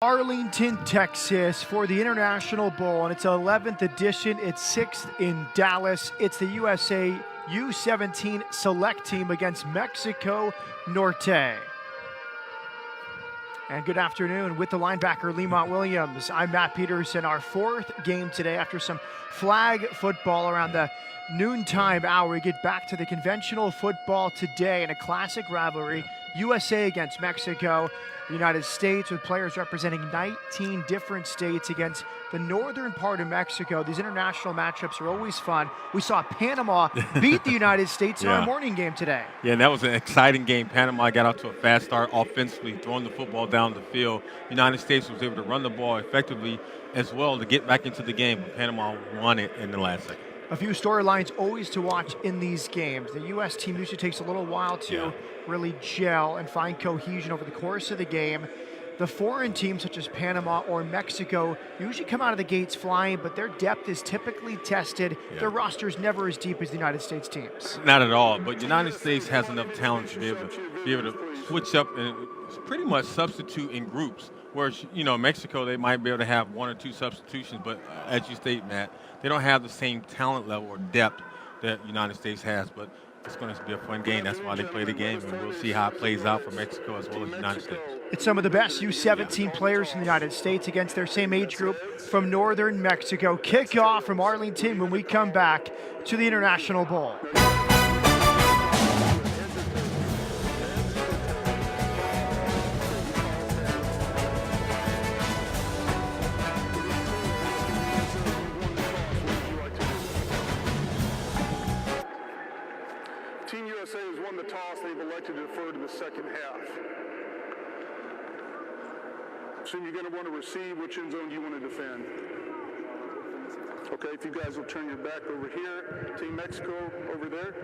Arlington, Texas for the International Bowl, and it's 11th edition. It's 6th in Dallas. It's the USA U-17 select team against Mexico, Norte. And good afternoon with the linebacker Lemont Williams. I'm Matt Peterson. Our fourth game today after some flag football around the noontime hour. We get back to the conventional football today in a classic rivalry. USA against Mexico, the United States with players representing 19 different states against the northern part of Mexico. These international matchups are always fun. We saw Panama beat the United States in our morning game today. Yeah, and that was an exciting game. Panama got off to a fast start offensively, throwing the football down the field. The United States was able to run the ball effectively as well to get back into the game. Panama won it in the last second. A few storylines always to watch in these games. The U.S. team usually takes a little while to really gel and find cohesion over the course of the game. The foreign teams such as Panama or Mexico usually come out of the gates flying, but their depth is typically tested. Their roster is never as deep as the United States teams. Not at all, but the United States has enough talent to be able to switch up and pretty much substitute in groups. Whereas, Mexico, they might be able to have one or two substitutions, but as you state, Matt, they don't have the same talent level or depth that the United States has. But it's going to be a fun game. That's why they play the game, and we'll see how it plays out for Mexico as well as the United States. It's some of the best U-17 players in the United States against their same age group from northern Mexico. Kickoff from Arlington when we come back to the International Bowl. Team USA has won the toss. They've elected to defer to the second half. Assume you're going to want to receive. Which end zone do you want to defend? Okay, if you guys will turn your back over here. Team Mexico over there.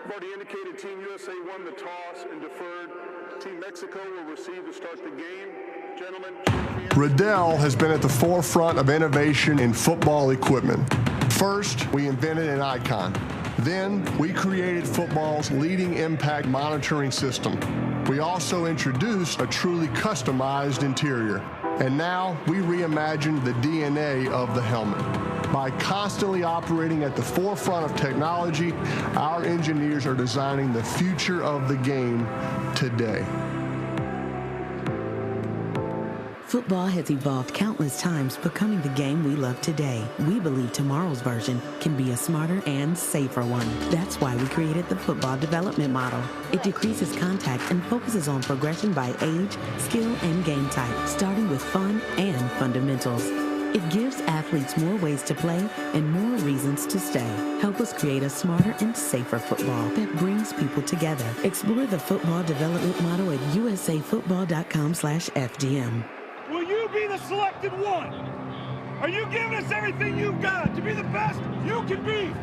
I've already indicated Team USA won the toss and deferred. Team Mexico will receive to start the game. Gentlemen. Riddell has been at the forefront of innovation in football equipment. First, we invented an icon. Then, we created football's leading impact monitoring system. We also introduced a truly customized interior. And now, we reimagined the DNA of the helmet. By constantly operating at the forefront of technology, our engineers are designing the future of the game today. Football has evolved countless times, becoming the game we love today. We believe tomorrow's version can be a smarter and safer one. That's why we created the football development model. It decreases contact and focuses on progression by age, skill, and game type, starting with fun and fundamentals. It gives athletes more ways to play and more reasons to stay. Help us create a smarter and safer football that brings people together. Explore the football development model at usafootball.com/FDM. Will you be the selected one? Are you giving us everything you've got to be the best you can be?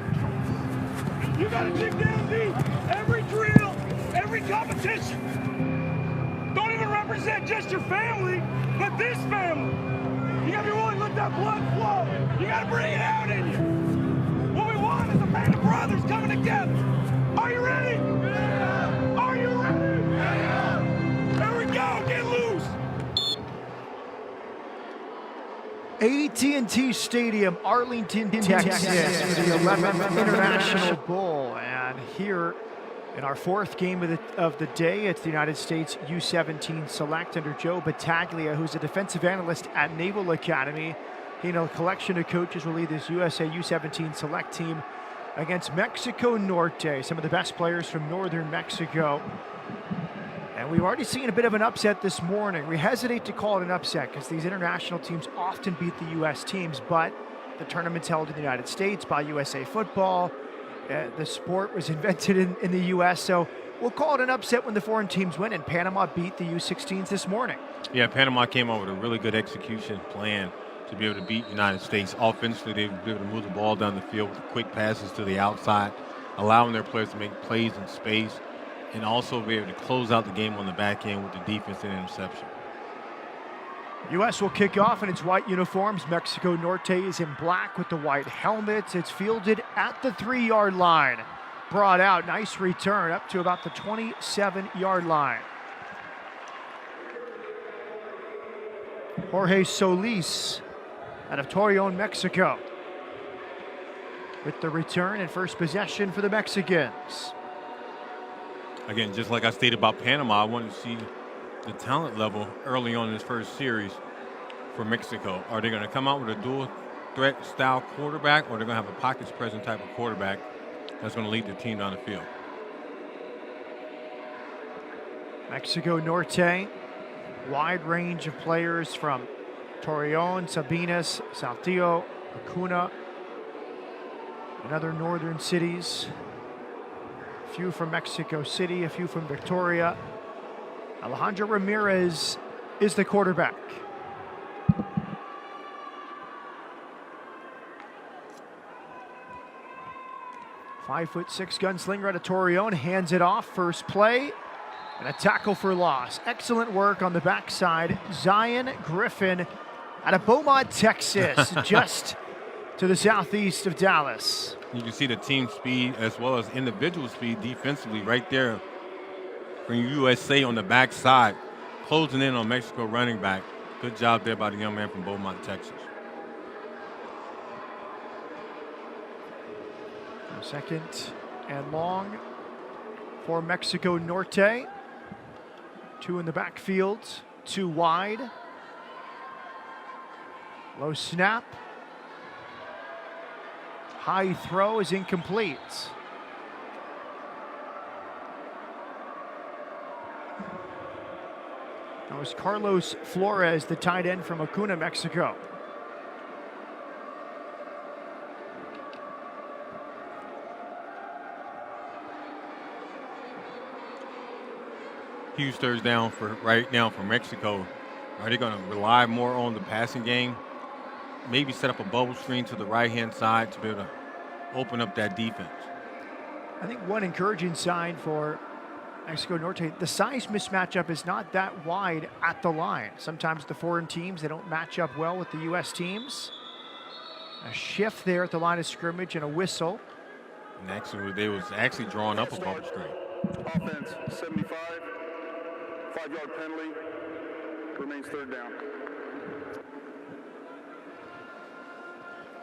You got to dig down deep. Every drill, every competition. Don't even represent just your family, but this family. You got to be willing to let that blood flow. You got to bring it out in you. What we want is a band of brothers coming together. Are you ready? Yeah. Are you ready? Yeah. Here we go. Get loose. AT&T Stadium, Arlington, Texas, for the 11th International Bowl. And here in our fourth game of the day, it's the United States U-17 select under Joe Battaglia, who's a defensive analyst at Naval Academy. He and a collection of coaches will lead this USA U-17 select team against Mexico Norte, some of the best players from northern Mexico. And we've already seen a bit of an upset this morning. We hesitate to call it an upset because these international teams often beat the U.S. teams, but the tournament's held in the United States by USA Football. The sport was invented in the U.S., so we'll call it an upset when the foreign teams win, and Panama beat the U-16s this morning. Yeah, Panama came up with a really good execution plan to be able to beat the United States. Offensively, they were able to move the ball down the field with quick passes to the outside, allowing their players to make plays in space, and also be able to close out the game on the back end with the defense and interception. U.S. will kick off in its white uniforms. Mexico Norte is in black with the white helmets. It's fielded at the 3-yard line. Brought out, nice return up to about the 27-yard line. Jorge Solis out of Torreon, Mexico, with the return and first possession for the Mexicans. Again, just like I stated about Panama, I wanted to see the talent level early on in this first series for Mexico. Are they going to come out with a dual threat style quarterback, or they're going to have a pockets present type of quarterback that's going to lead the team down the field? Mexico Norte, wide range of players from Torreon, Sabinas, Saltillo, Acuna, and other northern cities. A few from Mexico City, a few from Victoria. Alejandro Ramirez is the quarterback. "5'6" gunslinger out of Torreon hands it off. First play and a tackle for loss. Excellent work on the backside. Zion Griffin out of Beaumont, Texas, just to the southeast of Dallas. You can see the team speed as well as individual speed defensively right there from USA on the backside, closing in on Mexico running back. Good job there by the young man from Beaumont, Texas. Second and long for Mexico Norte. 2 in the backfield, 2 wide. Low snap. High throw is incomplete. That was Carlos Flores, the tight end from Acuna, Mexico. Huge third down for right now for Mexico. Are they going to rely more on the passing game? Maybe set up a bubble screen to the right-hand side to be able to open up that defense. I think one encouraging sign for Mexico Norte, the size mismatch is not that wide at the line. Sometimes the foreign teams, they don't match up well with the U.S. teams. A shift there at the line of scrimmage and a whistle. And actually, they was actually drawing up a bubble screen. Offense, 75. 5-yard penalty. Remains third down.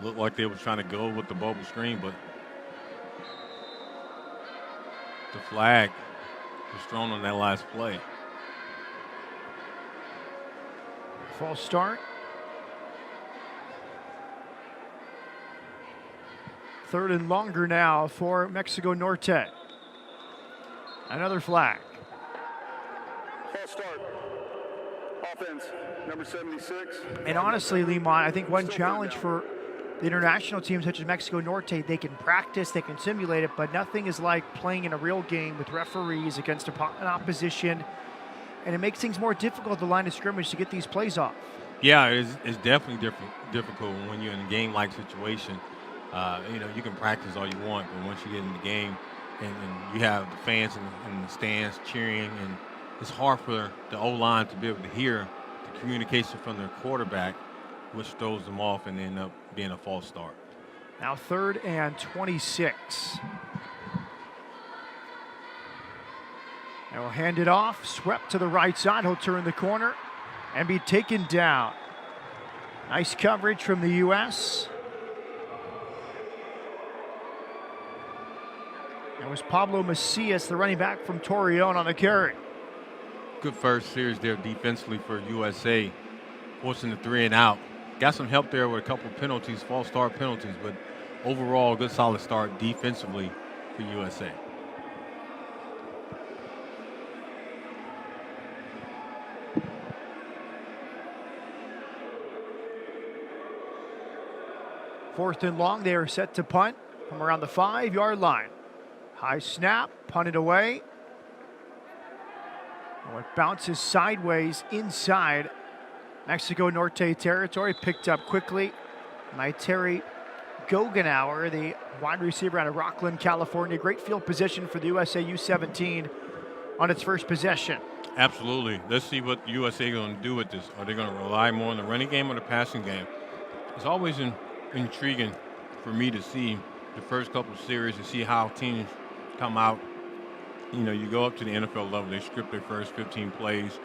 Looked like they were trying to go with the bubble screen, but the flag was thrown on that last play. False start. Third and longer now for Mexico Norte. Another flag. False start. Offense, number 76. And honestly, Limon, I think one challenge for the international teams such as Mexico Norte, they can practice, they can simulate it, but nothing is like playing in a real game with referees against an opposition. And it makes things more difficult at the line of scrimmage to get these plays off. Yeah, it's definitely difficult when you're in a game-like situation. You can practice all you want, but once you get in the game and you have the fans in the stands cheering, and it's hard for the O-line to be able to hear the communication from their quarterback, which throws them off and end up being a false start. Now 3rd and 26. They will hand it off, swept to the right side. He'll turn the corner and be taken down. Nice coverage from the U.S. That was Pablo Macias, the running back from Torreon, on the carry. Good first series there defensively for USA, forcing the 3 and out. Got some help there with a couple penalties, false start penalties, but overall, good solid start defensively for USA. Fourth and long, they are set to punt from around the 5-yard line. High snap, punted away. Oh, it bounces sideways inside Mexico Norte territory, picked up quickly by Terry Gogenauer, the wide receiver out of Rockland, California. Great field position for the USA U-17 on its first possession. Absolutely. Let's see what USA is going to do with this. Are they going to rely more on the running game or the passing game? It's always intriguing for me to see the first couple of series and see how teams come out. You go up to the NFL level, they script their first 15 plays.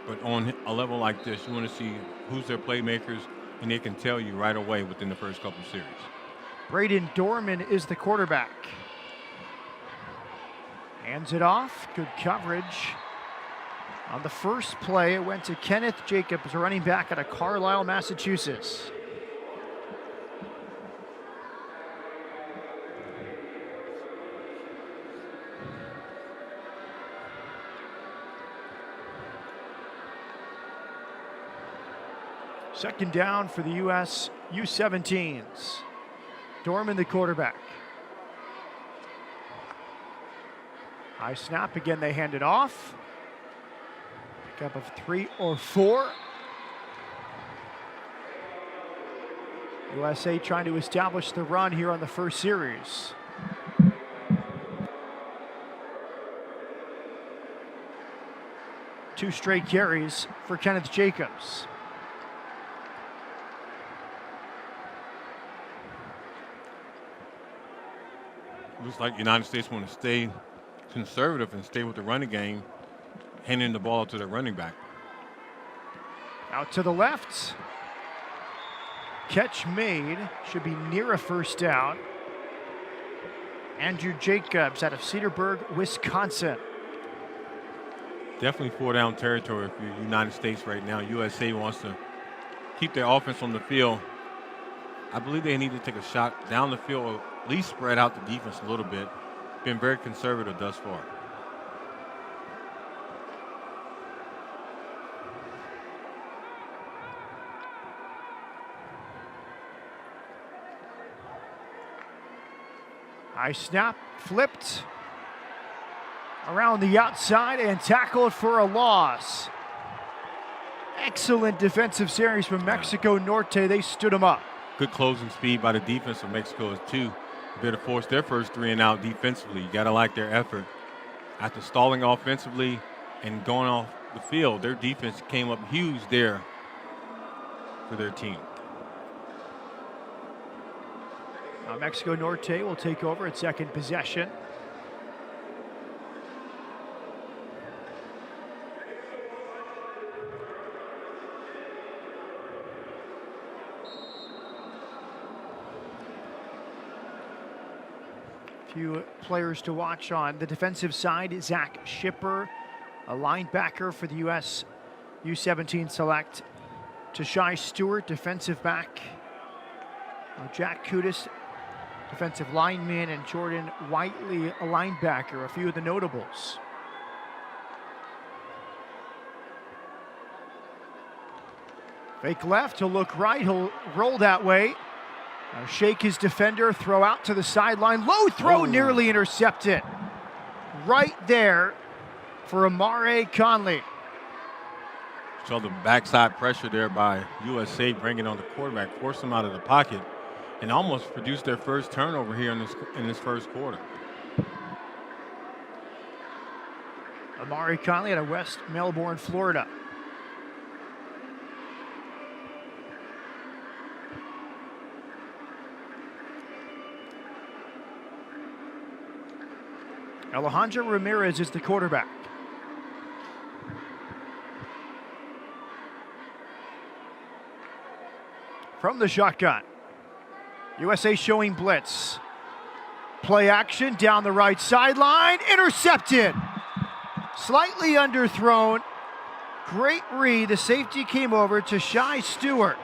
But on a level like this, you want to see who's their playmakers, and they can tell you right away within the first couple of series. Braden Dorman is the quarterback. Hands it off. Good coverage. On the first play, it went to Kenneth Jacobs, a running back out of Carlisle, Massachusetts. Second down for the U.S. U-17s. Dorman, the quarterback. High snap. Again, they hand it off. Pickup of 3 or 4. USA trying to establish the run here on the first series. Two straight carries for Kenneth Jacobs. Looks like the United States want to stay conservative and stay with the running game, handing the ball to the running back. Out to the left. Catch made. Should be near a first down. Andrew Jacobs out of Cedarburg, Wisconsin. Definitely 4-down territory for the United States right now. USA wants to keep their offense on the field. I believe they need to take a shot down the field, or at least spread out the defense a little bit. Been very conservative thus far. High snap, flipped around the outside and tackled for a loss. Excellent defensive series from Mexico Norte. They stood him up. Good closing speed by the defense of Mexico is too. They're to force their first 3 and out defensively. You got to like their effort. After stalling offensively and going off the field, their defense came up huge there for their team. Now Mexico Norte will take over at second possession. Few players to watch on the defensive side. Zach Schipper, a linebacker for the U.S. U-17 select. Tashai Stewart, defensive back. Jack Kudis, defensive lineman, and Jordan Whiteley, a linebacker, a few of the notables. Fake left, he'll look right, he'll roll that way. Now shake his defender, throw out to the sideline. Low throw, nearly intercepted. Right there for Amare Conley. So the backside pressure there by USA, bringing on the quarterback, forced him out of the pocket, and almost produced their first turnover here in this first quarter. Amare Conley out of West Melbourne, Florida. Alejandro Ramirez is the quarterback. From the shotgun. USA showing blitz. Play action down the right sideline. Intercepted. Slightly underthrown. Great read. The safety came over to Tashai Stewart.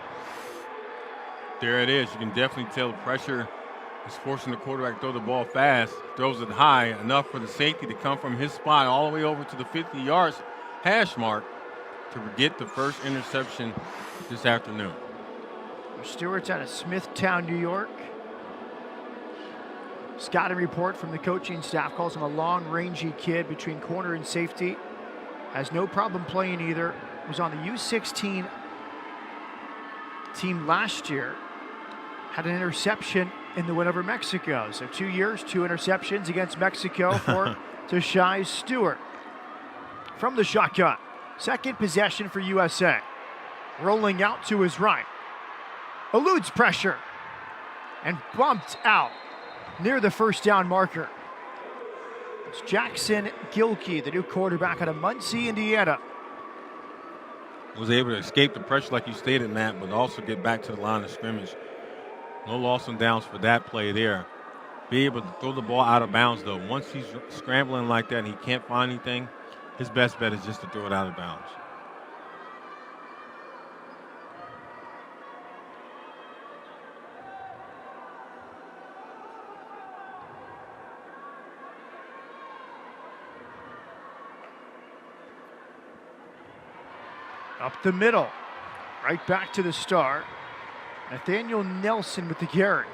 There it is. You can definitely tell the pressure is forcing the quarterback to throw the ball fast. Throws it high enough for the safety to come from his spot all the way over to the 50 yards hash mark to get the first interception this afternoon. Stewart's out of Smithtown, New York. Scouting report from the coaching staff calls him a long, rangy kid between corner and safety. Has no problem playing either. Was on the U-16 team last year. Had an interception in the win over Mexico. So 2 years, 2 interceptions against Mexico for Tashai Stewart. From the shotgun. Second possession for USA. Rolling out to his right. Eludes pressure and bumped out near the first down marker. It's Jackson Gilkey, the new quarterback out of Muncie, Indiana. Was able to escape the pressure like you stated, Matt, but also get back to the line of scrimmage. No loss on downs for that play there. Be able to throw the ball out of bounds, though. Once he's scrambling like that and he can't find anything, his best bet is just to throw it out of bounds. Up the middle, right back to the start. Nathaniel Nelson with the carry.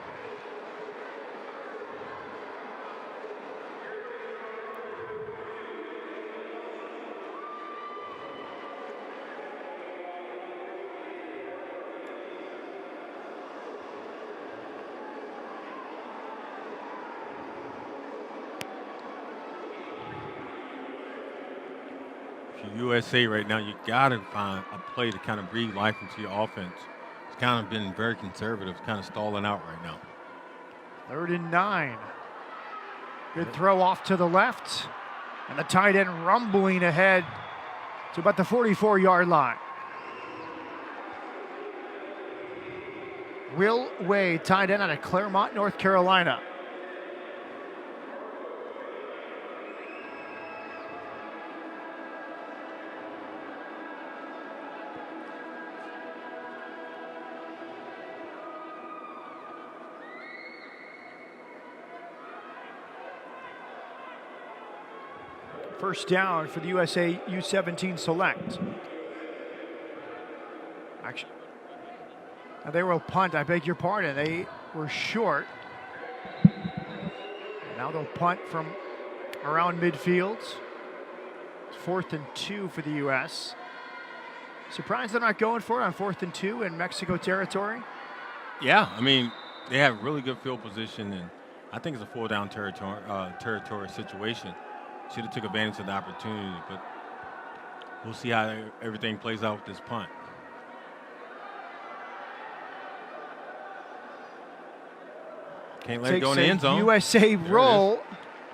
USA right now, you got to find a play to kind of breathe life into your offense. It's kind of been very conservative, kind of stalling out right now. 3rd and 9. Good throw off to the left. And the tight end rumbling ahead to about the 44-yard line. Will Wade, tight end out of Claremont, North Carolina. First down for the USA U-17 select. Actually, they will punt. I beg your pardon. They were short. Now they'll punt from around midfield. It's 4th and 2 for the U.S. Surprised they're not going for it on 4th and 2 in Mexico territory? Yeah, I mean, they have really good field position, and I think it's a 4-down territory situation. Should have took advantage of the opportunity, but we'll see how everything plays out with this punt. Can't let it go in the end zone. USA roll,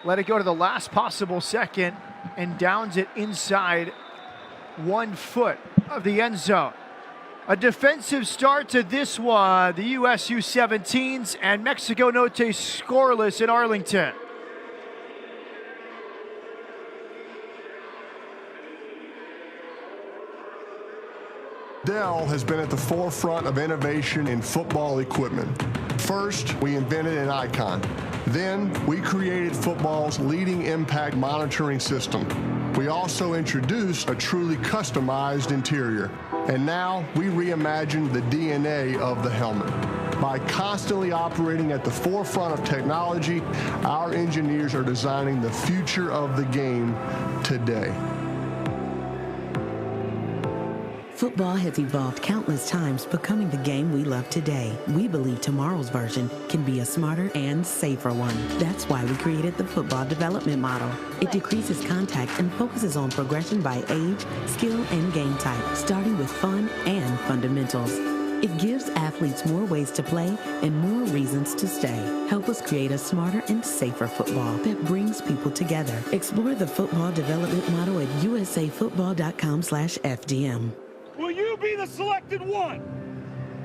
let it go to the last possible second, and downs it inside 1 foot of the end zone. A defensive start to this one. The US U-17s and Mexico Norte scoreless in Arlington. Dell has been at the forefront of innovation in football equipment. First, we invented an icon. Then, we created football's leading impact monitoring system. We also introduced a truly customized interior. And now, we reimagined the DNA of the helmet. By constantly operating at the forefront of technology, our engineers are designing the future of the game today. Football has evolved countless times, becoming the game we love today. We believe tomorrow's version can be a smarter and safer one. That's why we created the football development model. It decreases contact and focuses on progression by age, skill, and game type, starting with fun and fundamentals. It gives athletes more ways to play and more reasons to stay. Help us create a smarter and safer football that brings people together. Explore the football development model at usafootball.com/FDM. Will you be the selected one?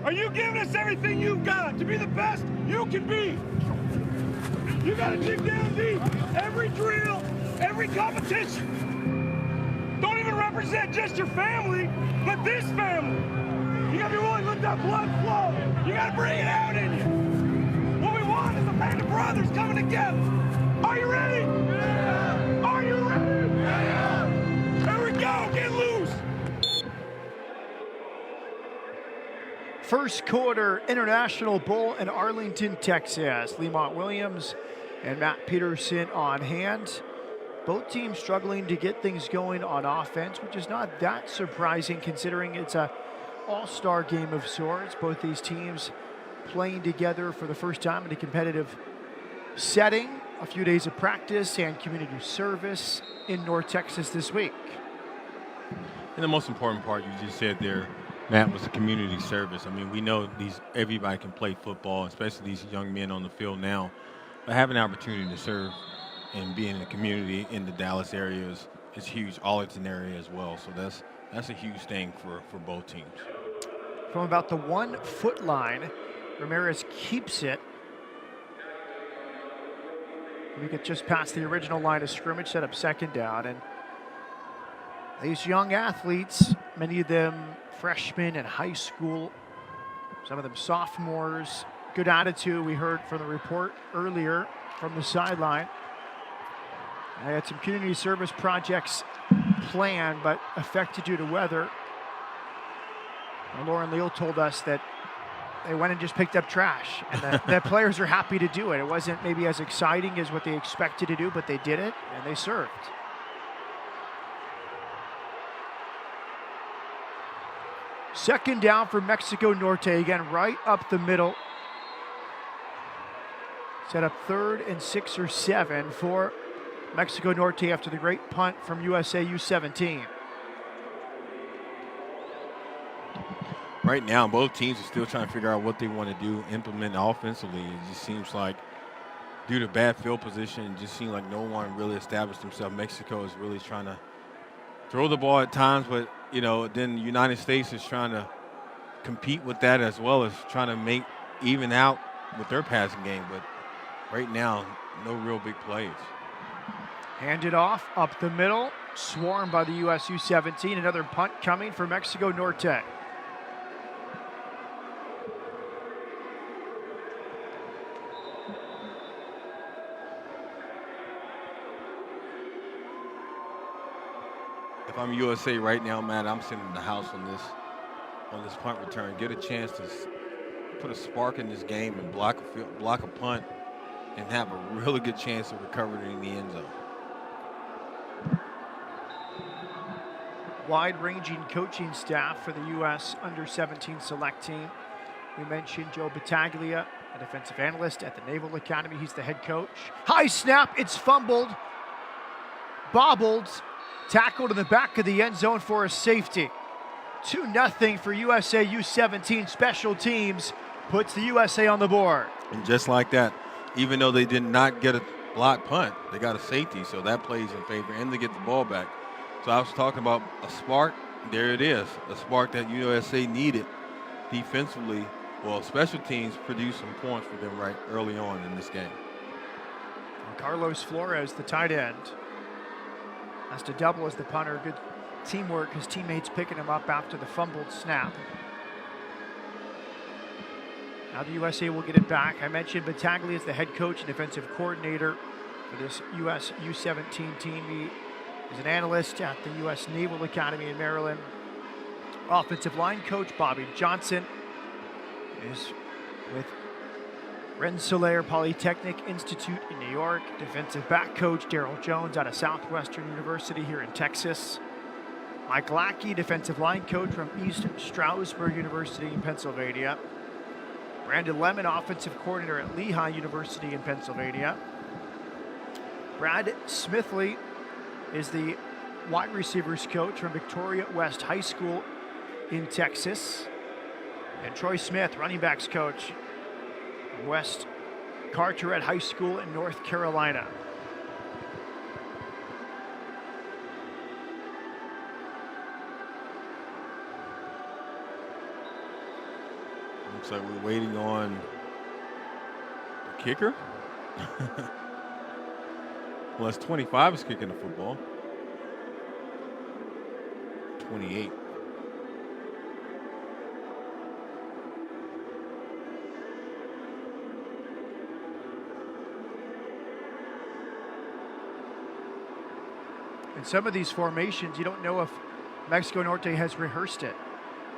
Are you giving us everything you've got to be the best you can be? You got to dig down deep. Every drill, every competition. Don't even represent just your family, but this family. You got to be willing to let that blood flow. You got to bring it out in you. What we want is a band of brothers coming together. Are you ready? Yeah. Are you ready? Yeah. Here we go. Get loose. First quarter International Bowl in Arlington, Texas. Lemont Williams and Matt Peterson on hand. Both teams struggling to get things going on offense, which is not that surprising considering it's a all-star game of sorts. Both these teams playing together for the first time in a competitive setting. A few days of practice and community service in North Texas this week. And the most important part you just said there, Matt, was the community service. I mean, we know everybody can play football, especially these young men on the field now. But having the opportunity to serve and be in the community in the Dallas area is huge. Arlington area as well. So that's That's a huge thing for both teams. From about the 1 foot line, Ramirez keeps it. We get just past the original line of scrimmage, set up second down. And these young athletes, many of them freshmen in high school, some of them sophomores, good attitude. We heard from the report earlier from the sideline. They had some community service projects planned, but affected due to weather. And Lauren Leal told us that they went and just picked up trash, and the players are happy to do it. It wasn't maybe as exciting as what they expected to do, but they did it, and they served. Second down for Mexico Norte, again, right up the middle. Set up 3rd and 6 or 7 for Mexico Norte after the great punt from USA U-17. Right now, both teams are still trying to figure out what they want to do, implement offensively. It just seems like, due to bad field position, it just seems like no one really established himself. Mexico is really trying to throw the ball at times, but, then the United States is trying to compete with that as well as trying to even out with their passing game. But right now, no real big plays. Handed off up the middle, swarmed by the US U-17. Another punt coming for Mexico Norte. If I'm USA right now, Matt, I'm sitting in the house on this punt return. Get a chance to put a spark in this game and block a punt and have a really good chance of recovering in the end zone. Wide-ranging coaching staff for the U.S. Under-17 select team. We mentioned Joe Battaglia, a defensive analyst at the Naval Academy. He's the head coach. High snap, it's fumbled, bobbled, tackled in the back of the end zone for a safety. 2-0 for USA U-17. Special teams puts the USA on the board. And just like that, even though they did not get a block punt, they got a safety, so that plays in favor, and they get the ball back. So I was talking about a spark. There it is, a spark that USA needed defensively. Well, special teams produced some points for them right early on in this game. Carlos Flores, the tight end, has to double as the punter. Good teamwork, his teammates picking him up after the fumbled snap. Now the USA will get it back. I mentioned Battaglia is the head coach and defensive coordinator for this US U-17 team. He is an analyst at the U.S. Naval Academy in Maryland. Offensive line coach Bobby Johnson is with Rensselaer Polytechnic Institute in New York. Defensive back coach Daryl Jones out of Southwestern University here in Texas. Mike Lackey, defensive line coach from East Stroudsburg University in Pennsylvania. Brandon Lemon, offensive coordinator at Lehigh University in Pennsylvania. Brad Smithley is the wide receivers coach from Victoria West High School in Texas. And Troy Smith, running backs coach from West Carteret High School in North Carolina. Looks like we're waiting on the kicker. Well, it's 25 is kicking the football. 28. In some of these formations, you don't know if Mexico Norte has rehearsed it.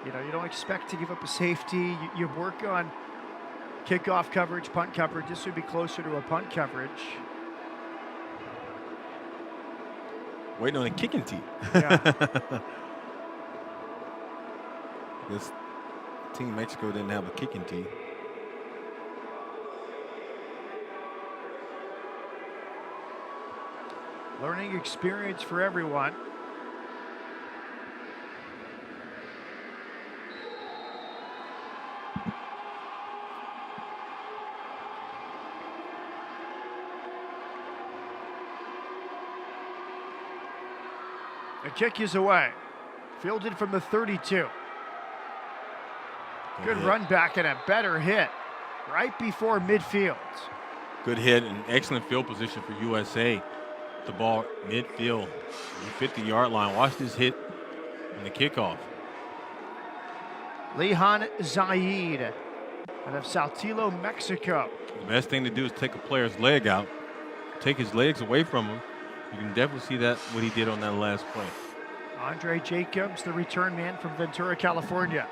You don't expect to give up a safety. You work on kickoff coverage, punt coverage. This would be closer to a punt coverage. Waiting on a kicking tee. Yeah. This team Mexico didn't have a kicking tee. Learning experience for everyone. The kick is away. Fielded from the 32. Good hit. run back and a better hit right before midfield. Good hit and excellent field position for USA. The ball midfield, 50-yard line. Watch this hit on the kickoff. Lehan Zaid out of Saltillo, Mexico. The best thing to do is take a player's leg out, take his legs away from him. You can definitely see that what he did on that last play. Andre Jacobs, the return man from Ventura, California.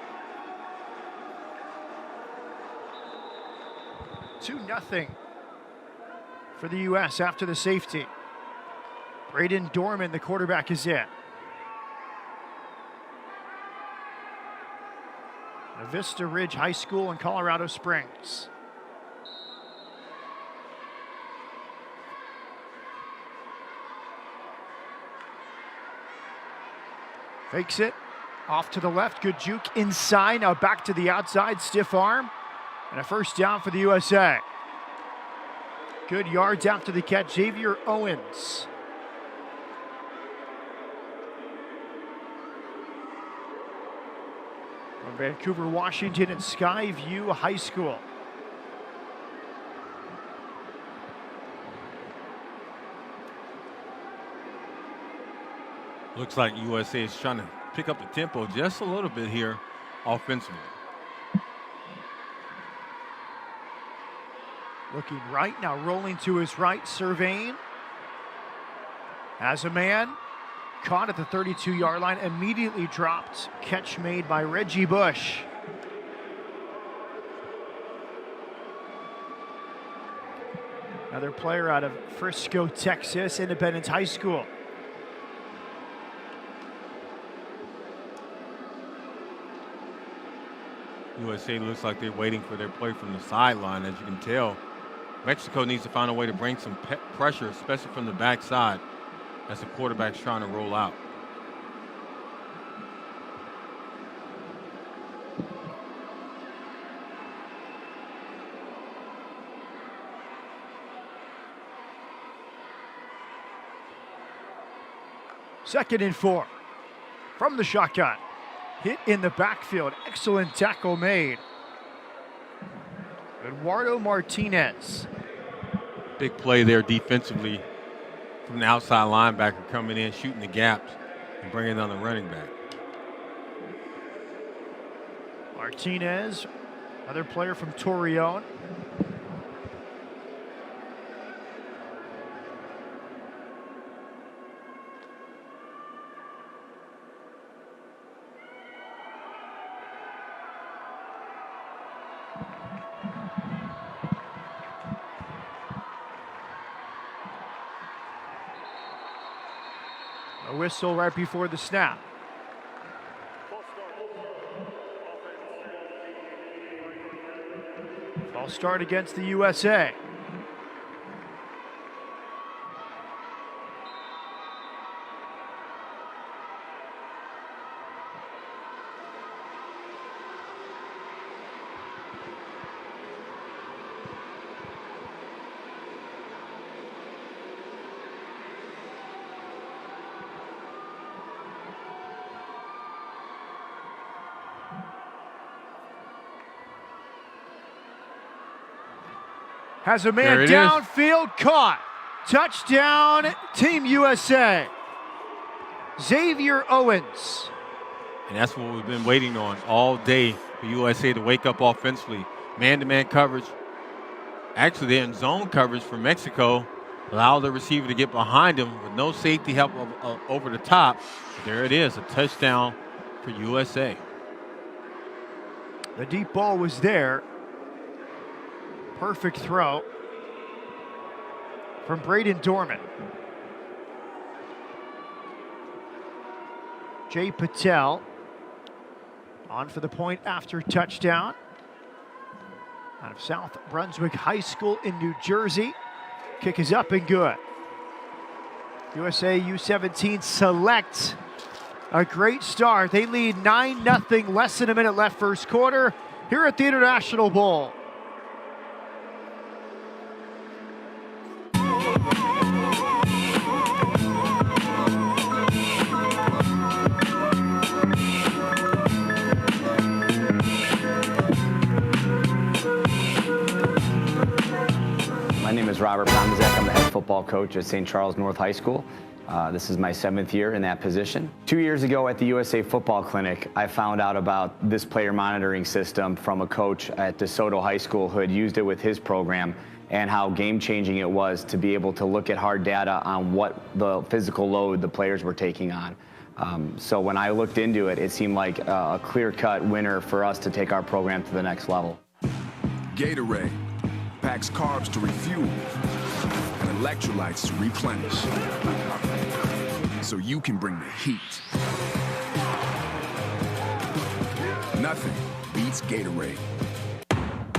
2-0 for the U.S. after the safety. Braden Dorman, the quarterback, is in. Vista Ridge High School in Colorado Springs. Fakes it, off to the left, good juke inside, now back to the outside, stiff arm, and a first down for the USA. Good yards after the catch, Xavier Owens. From Vancouver, Washington at Skyview High School. Looks like USA is trying to pick up the tempo just a little bit here offensively. Looking right, now rolling to his right, surveying. Has a man, caught at the 32-yard line, immediately dropped. Catch made by Reggie Bush. Another player out of Frisco, Texas, Independence High School. USA looks like they're waiting for their play from the sideline, as you can tell. Mexico needs to find a way to bring some pressure, especially from the backside, as the quarterback's trying to roll out. Second and 4 from the shotgun. Hit in the backfield. Excellent tackle made. Eduardo Martinez. Big play there defensively from the outside linebacker coming in, shooting the gaps, and bringing down the running back. Martinez, another player from Torreon. A whistle right before the snap. False start against the USA. Has a man downfield, caught. Touchdown, Team USA. Xavier Owens. And that's what we've been waiting on all day for USA to wake up offensively. Man-to-man coverage. Actually, they're in zone coverage for Mexico. Allow the receiver to get behind him with no safety help over the top. There it is, a touchdown for USA. The deep ball was there. Perfect throw from Braden Dorman. Jay Patel on for the point after touchdown. Out of South Brunswick High School in New Jersey. Kick is up and good. USA U-17 select a great start. They lead 9-0, less than a minute left first quarter here at the International Bowl. Robert Pomazek. I'm the head football coach at St. Charles North High School. This is my 7th year in that position. 2 years ago at the USA Football Clinic, I found out about this player monitoring system from a coach at DeSoto High School who had used it with his program, and how game-changing it was to be able to look at hard data on what the physical load the players were taking on. So when I looked into it, it seemed like a clear-cut winner for us to take our program to the next level. Gatorade packs carbs to refuel and electrolytes to replenish, so you can bring the heat. Nothing beats Gatorade.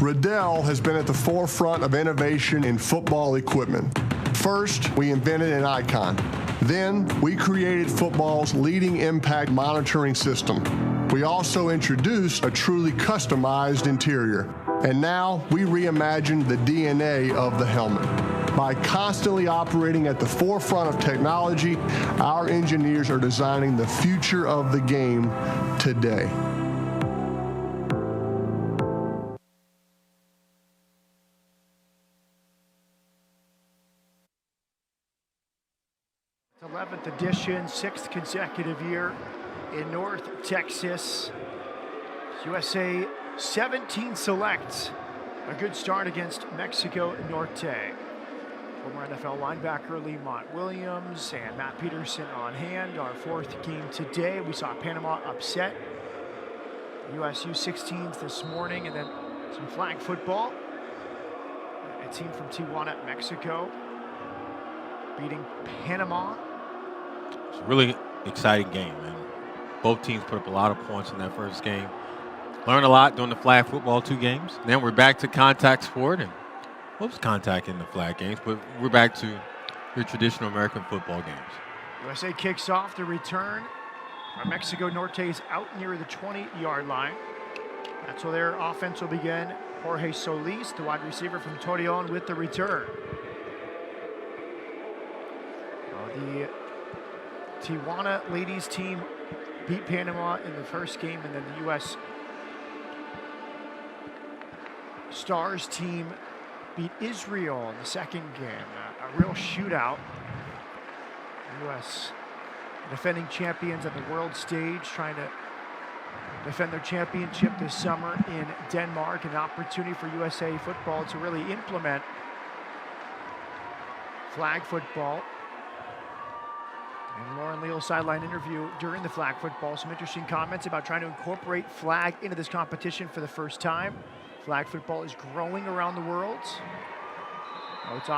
Riddell has been at the forefront of innovation in football equipment. First, we invented an icon. Then, we created football's leading impact monitoring system. We also introduced a truly customized interior. And now, we reimagined the DNA of the helmet. By constantly operating at the forefront of technology, our engineers are designing the future of the game today. It's 11th edition, 6th consecutive year in North Texas. USA 17 selects a good start against Mexico Norte. Former NFL linebacker Lemont Williams and Matt Peterson on hand. Our 4th game today. We saw Panama upset US U-17s this morning, and then some flag football. A team from Tijuana, Mexico, beating Panama. It's a really exciting game, man. Both teams put up a lot of points in that first game. Learned a lot during the flag football 2 games. Then we're back to contact sport, and what was contact in the flag games, but we're back to your traditional American football games. USA kicks off the return. Our Mexico Norte is out near the 20-yard line. That's where their offense will begin. Jorge Solis, the wide receiver from Torreon, with the return. The Tijuana ladies team beat Panama in the first game, and then the U.S. Stars team beat Israel in the second game. A real shootout. U.S. defending champions at the world stage, trying to defend their championship this summer in Denmark. An opportunity for USA football to really implement flag football. And Lauren Leal's sideline interview during the flag football, some interesting comments about trying to incorporate flag into this competition for the first time. Flag football is growing around the world. It's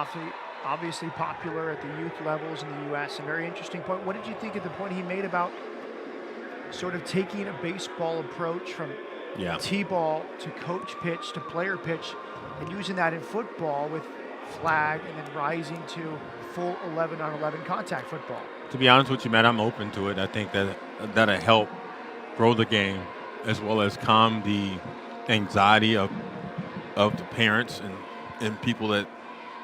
obviously popular at the youth levels in the U.S. A very interesting point. What did you think of the point he made about sort of taking a baseball approach from T-ball to coach pitch to player pitch, and using that in football with flag, and then rising to full 11-on-11 contact football? To be honest with you, Matt, I'm open to it. I think that that'll help grow the game, as well as calm the anxiety of the parents and people that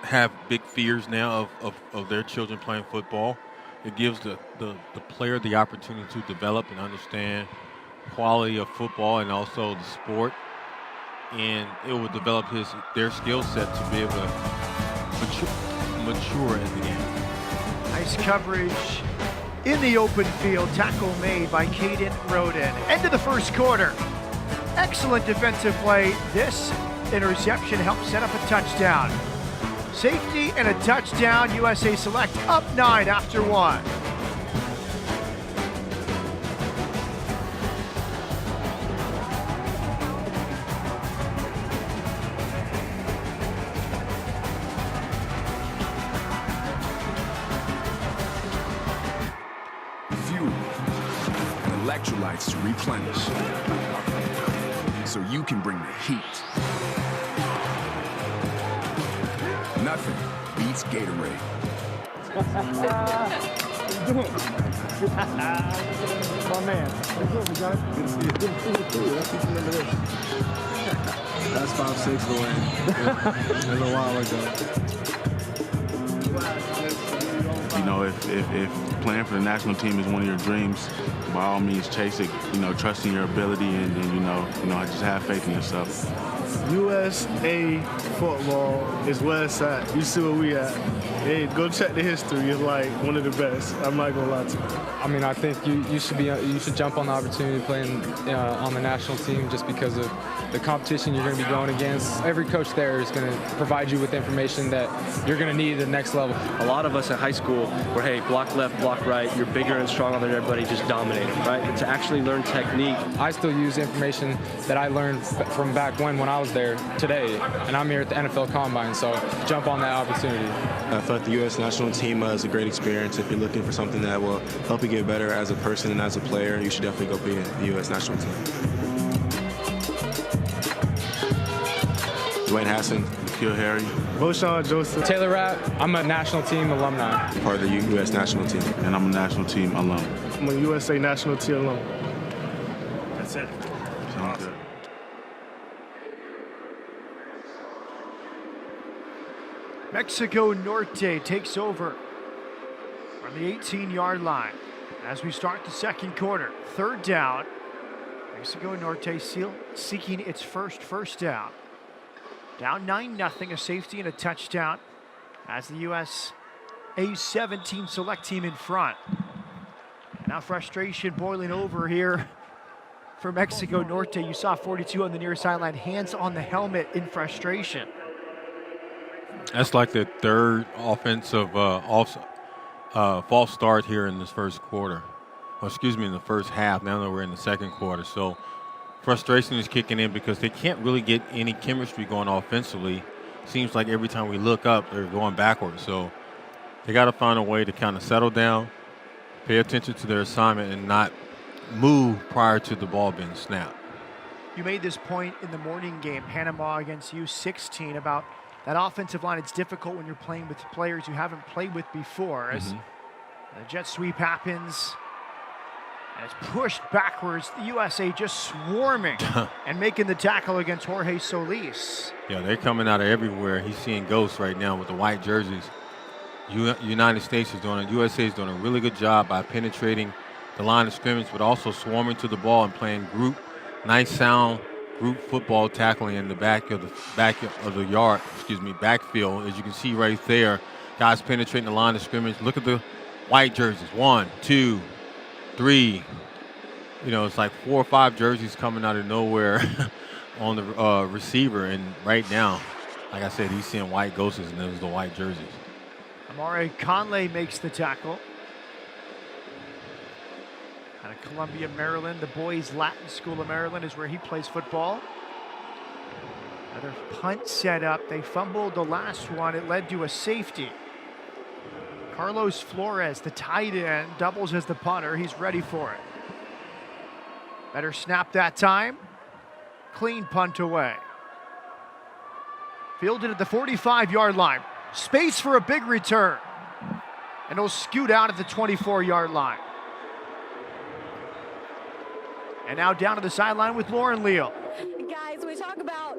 have big fears now of their children playing football. It gives the player the opportunity to develop and understand quality of football and also the sport, and it will develop their skill set to be able to mature in the game. Nice coverage in the open field. Tackle made by Caden Roden. End of the first quarter. Excellent defensive play. This interception helped set up a touchdown. Safety and a touchdown. USA Select up 9 after 1. Fuel and electrolytes to replenish, so you can bring the heat. Nothing beats Gatorade. My man. Good to see you. Good to see you. Let's remember this. That's 5'6" away. A little while ago. You know, if playing for the national team is one of your dreams, by all means chase it. You know, trust in your ability and you know, just have faith in yourself. USA football is where it's at. You see where we at. Hey, go check the history. It's like one of the best. I'm not gonna lie to you. I mean, I think you should jump on the opportunity playing on the national team just because of the competition you're going to be going against. Every coach there is going to provide you with information that you're going to need at the next level. A lot of us at high school were, hey, block left, block right. You're bigger and stronger than everybody. Just dominate them, right? And to actually learn technique. I still use information that I learned from back when I was there today, and I'm here at the NFL Combine. So jump on that opportunity. I feel like the U.S. national team is a great experience. If you're looking for something that will help you get better as a person and as a player, you should definitely go be in the U.S. national team. Dwayne Hassan, Nikhil Harry. Boshawn Joseph. Taylor Rapp, I'm a national team alumni. Part of the U.S. national team. And I'm a national team alum. I'm a USA national team alum. That's it. Sounds good. Mexico Norte takes over from the 18-yard line as we start the second quarter. Third down. Mexico Norte seeking its first down. Down 9-0, a safety and a touchdown as the U.S. U-17 select team in front. Now frustration boiling over here for Mexico Norte. You saw 42 on the near sideline, hands on the helmet in frustration. That's like the third offensive false start here in this first quarter. Well, excuse me, in the first half. Now that we're in the second quarter. So frustration is kicking in because they can't really get any chemistry going offensively. Seems like every time we look up, they're going backwards. So they got to find a way to kind of settle down, pay attention to their assignment, and not move prior to the ball being snapped. You made this point in the morning game, Panama against U-16, about that offensive line. It's difficult when you're playing with players you haven't played with before. As the jet sweep happens, and it's pushed backwards. The USA just swarming and making the tackle against Jorge Solis. Yeah, they're coming out of everywhere. He's seeing ghosts right now with the white jerseys. United States is doing it. USA is doing a really good job by penetrating the line of scrimmage, but also swarming to the ball and playing nice sound group football tackling in the backfield, as you can see right there. Guys penetrating the line of scrimmage. Look at the white jerseys. 1, 2, 3. You know, it's like 4 or 5 jerseys coming out of nowhere on the receiver. And right now, like I said, he's seeing white ghosts, and those are the white jerseys. Amare Conley makes the tackle. Out of Columbia, Maryland, the boys' Latin School of Maryland is where he plays football. Another punt set up. They fumbled the last one. It led to a safety. Carlos Flores, the tight end, doubles as the punter. He's ready for it. Better snap that time. Clean punt away. Fielded at the 45-yard line. Space for a big return. And he'll scoot out at the 24-yard line. And now down to the sideline with Lauren Leal. Guys, we talk about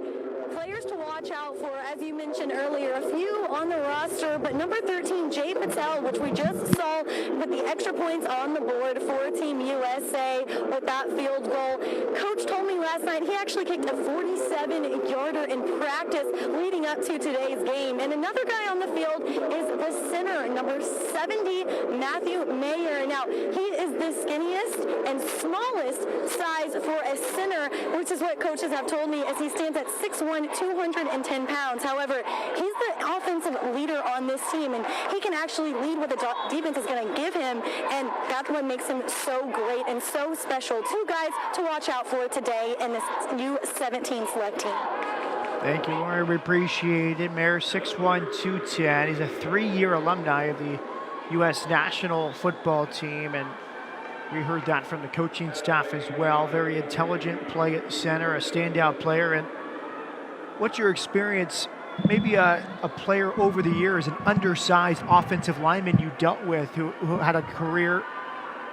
players to watch out for, as you mentioned earlier, a few on the roster, but number 13, Jay Patel, which we just saw with the extra points on the board for Team USA with that field goal. Coach told me last night he actually kicked a 47-yarder in practice leading up to today's game. And another guy on the field is the center, number 70, Matthew Mayer. Now, he is the skinniest and smallest size for a center, which is what coaches have told me, as he stands at 6'1", 210 pounds. However, he's the offensive leader on this team, and he can actually lead what the defense is going to give him, and that's what makes him so great and so special. 2 guys to watch out for today in this U-17 select team. Thank you, Lauren. We appreciate it. Mayer, 6'1", 210. He's a 3-year alumni of the U.S. national football team, and we heard that from the coaching staff as well. Very intelligent play at center, a standout player. And what's your experience, maybe a player over the years, an undersized offensive lineman you dealt with who had a career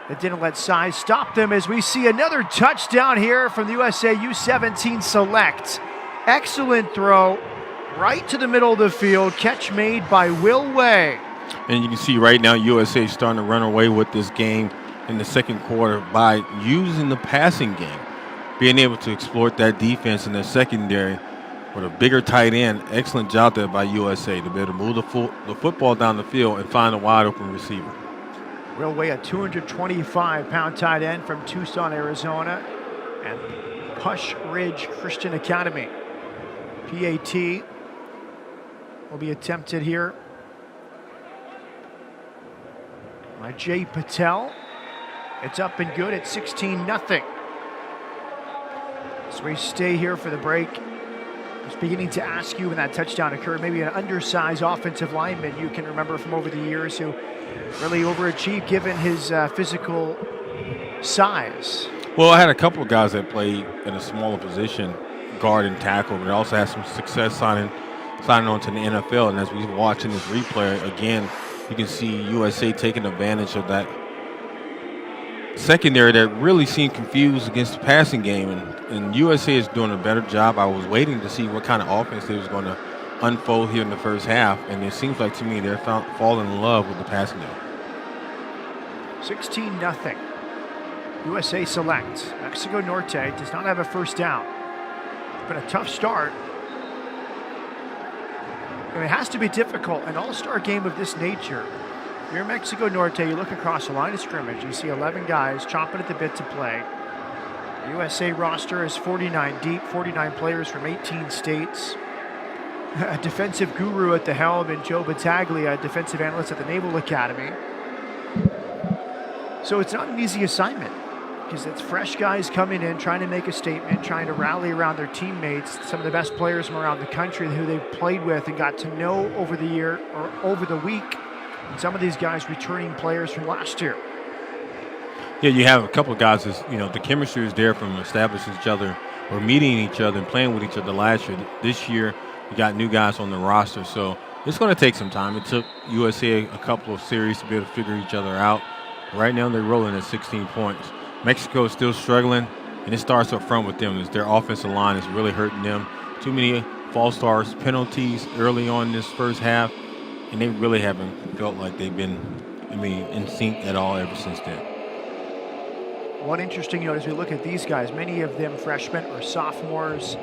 that didn't let size stop them, as we see another touchdown here from the USA U-17 select. Excellent throw right to the middle of the field. Catch made by Will Way. And you can see right now USA is starting to run away with this game in the second quarter by using the passing game, being able to exploit that defense in the secondary with a bigger tight end. Excellent job there by USA to be able to move the football down the field and find a wide open receiver. Will weigh a 225-pound tight end from Tucson, Arizona, and Push Ridge Christian Academy. PAT will be attempted here by Jay Patel. It's up and good at 16-0. So we stay here for the break. I was beginning to ask you when that touchdown occurred, maybe an undersized offensive lineman you can remember from over the years who really overachieved given his physical size. Well, I had a couple of guys that played in a smaller position, guard and tackle, but I also had some success signing on to the NFL. And as we watch in this replay, again, you can see USA taking advantage of that secondary that really seemed confused against the passing game. And USA is doing a better job. I was waiting to see what kind of offense they was going to unfold here in the first half. And it seems like to me they're falling in love with the passing game. 16-0. USA selects. Mexico Norte does not have a first down. It's been a tough start. And it has to be difficult. An all-star game of this nature. You're Mexico Norte, you look across the line of scrimmage, you see 11 guys chomping at the bit to play. The USA roster is 49 deep, 49 players from 18 states. A defensive guru at the helm in Joe Battaglia, defensive analyst at the Naval Academy. So it's not an easy assignment because it's fresh guys coming in, trying to make a statement, trying to rally around their teammates, some of the best players from around the country who they've played with and got to know over the year or over the week. And some of these guys returning players from last year. Yeah, you have a couple of guys that's, the chemistry is there from establishing each other or meeting each other and playing with each other last year. This year, you got new guys on the roster, so it's going to take some time. It took USA a couple of series to be able to figure each other out. Right now, they're rolling at 16 points. Mexico is still struggling, and it starts up front with them as their offensive line is really hurting them. Too many false starts, penalties early on in this first half, and they really haven't felt like they've been, in sync at all ever since then. One interesting note as we look at these guys, many of them freshmen or sophomores.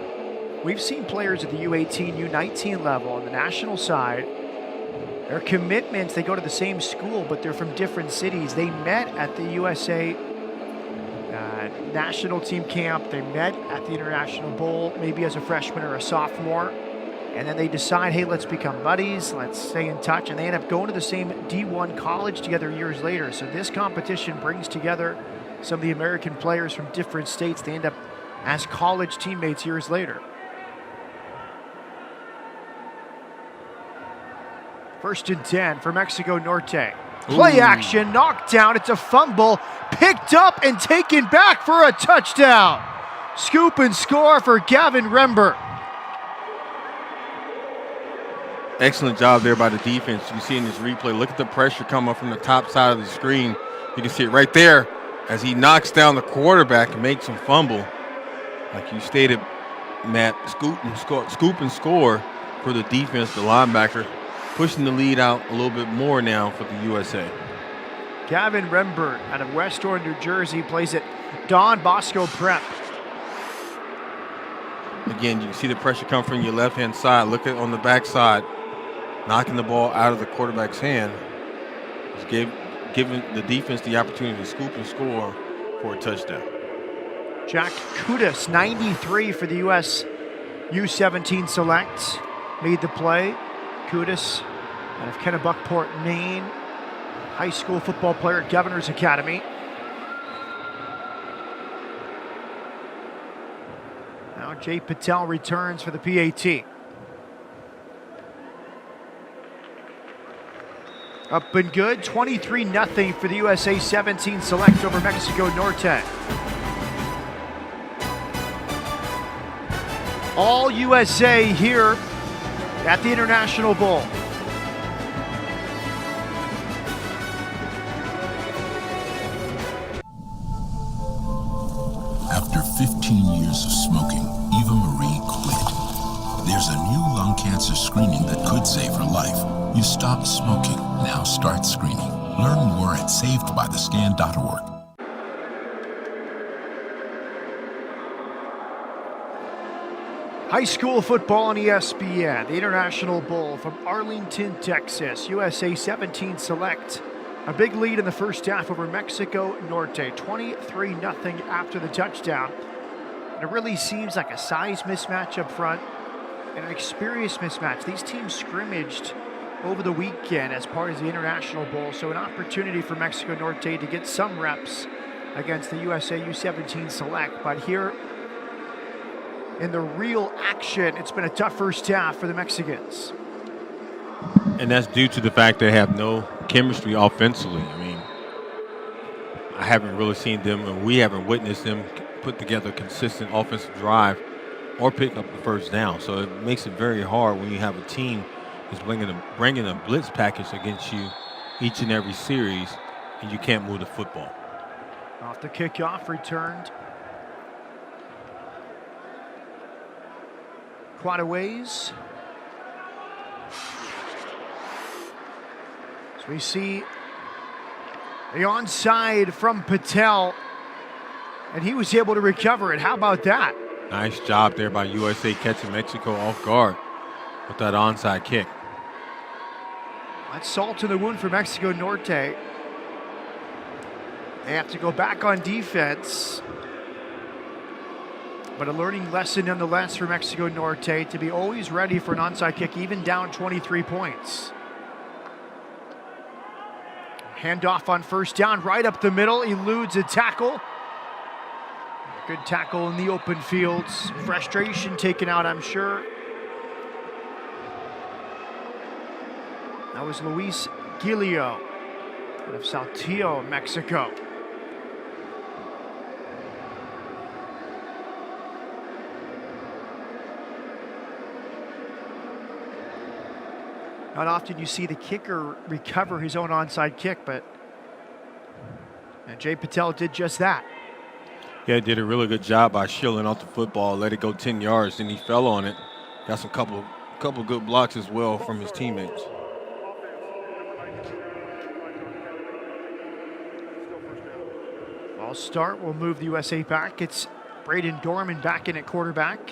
We've seen players at the U18, U19 level on the national side. Their commitments, they go to the same school, but they're from different cities. They met at the USA national team camp. They met at the International Bowl, maybe as a freshman or a sophomore. And then they decide, hey, let's become buddies, let's stay in touch. And they end up going to the same D1 college together years later. So this competition brings together some of the American players from different states. They end up as college teammates years later. First and 10 for Mexico Norte. Play action, knocked down. It's a fumble, picked up and taken back for a touchdown. Scoop and score for Gavin Rember. Excellent job there by the defense. You see in this replay, look at the pressure coming up from the top side of the screen. You can see it right there as he knocks down the quarterback and makes him fumble. Like you stated, Matt, scoop and score for the defense, the linebacker, pushing the lead out a little bit more now for the USA. Gavin Rember out of West Orange, New Jersey, plays at Don Bosco Prep. Again, you can see the pressure come from your left-hand side. Look at on the backside, knocking the ball out of the quarterback's hand. Just giving the defense the opportunity to scoop and score for a touchdown. Jack Kudus, 93 for the US U-17 select, made the play. Kudus out of Kennebuckport, Maine, high school football player at Governor's Academy. Now Jay Patel returns for the PAT. Up and good, 23-0 for the USA 17 select over Mexico Norte. All USA here at the International Bowl. After 15 years of smoking, Eva Marie quit. There's a new lung cancer screening that could save her life. You stopped smoking, now start screening. Learn more at savedbythescan.org. High school football on ESPN, the International Bowl from Arlington, Texas. USA 17 select. A big lead in the first half over Mexico Norte, 23-0 after the touchdown. And it really seems like a size mismatch up front and an experience mismatch. These teams scrimmaged over the weekend as part of the International Bowl, so an opportunity for Mexico Norte to get some reps against the USA U-17 select. But here in the real action, it's been a tough first half for the Mexicans. And that's due to the fact they have no chemistry offensively. I mean, I haven't really seen them, and we haven't witnessed them put together a consistent offensive drive or pick up the first down. So it makes it very hard when you have a team that's bringing a blitz package against you each and every series, and you can't move the football. Off the kickoff, returned quite a ways. So we see the onside from Patel, and he was able to recover it. How about that? Nice job there by USA catching Mexico off guard with that onside kick. That's salt in the wound for Mexico Norte. They have to go back on defense. But a learning lesson nonetheless for Mexico Norte to be always ready for an onside kick, even down 23 points. Handoff on first down, right up the middle, eludes a tackle. Good tackle in the open fields. Frustration taken out, I'm sure. That was Luis Gilio out of Saltillo, Mexico. Not often you see the kicker recover his own onside kick, and Jay Patel did just that. Yeah, did a really good job by shielding off the football, let it go 10 yards, then he fell on it. Got some couple good blocks as well from his teammates. False start will move the USA back. It's Braden Dorman back in at quarterback.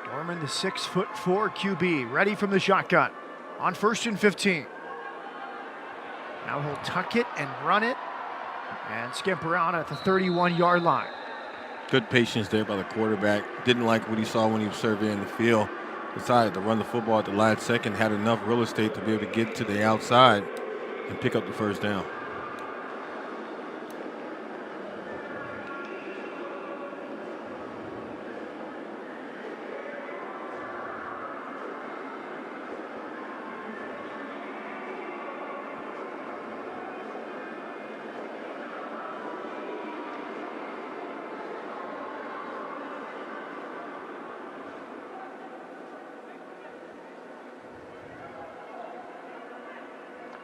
Dorman, the 6'4" QB, ready from the shotgun on 1st and 15. Now he'll tuck it and run it and skimp around at the 31-yard line. Good patience there by the quarterback. Didn't like what he saw when he was surveying the field. Decided to run the football at the last second, had enough real estate to be able to get to the outside and pick up the first down.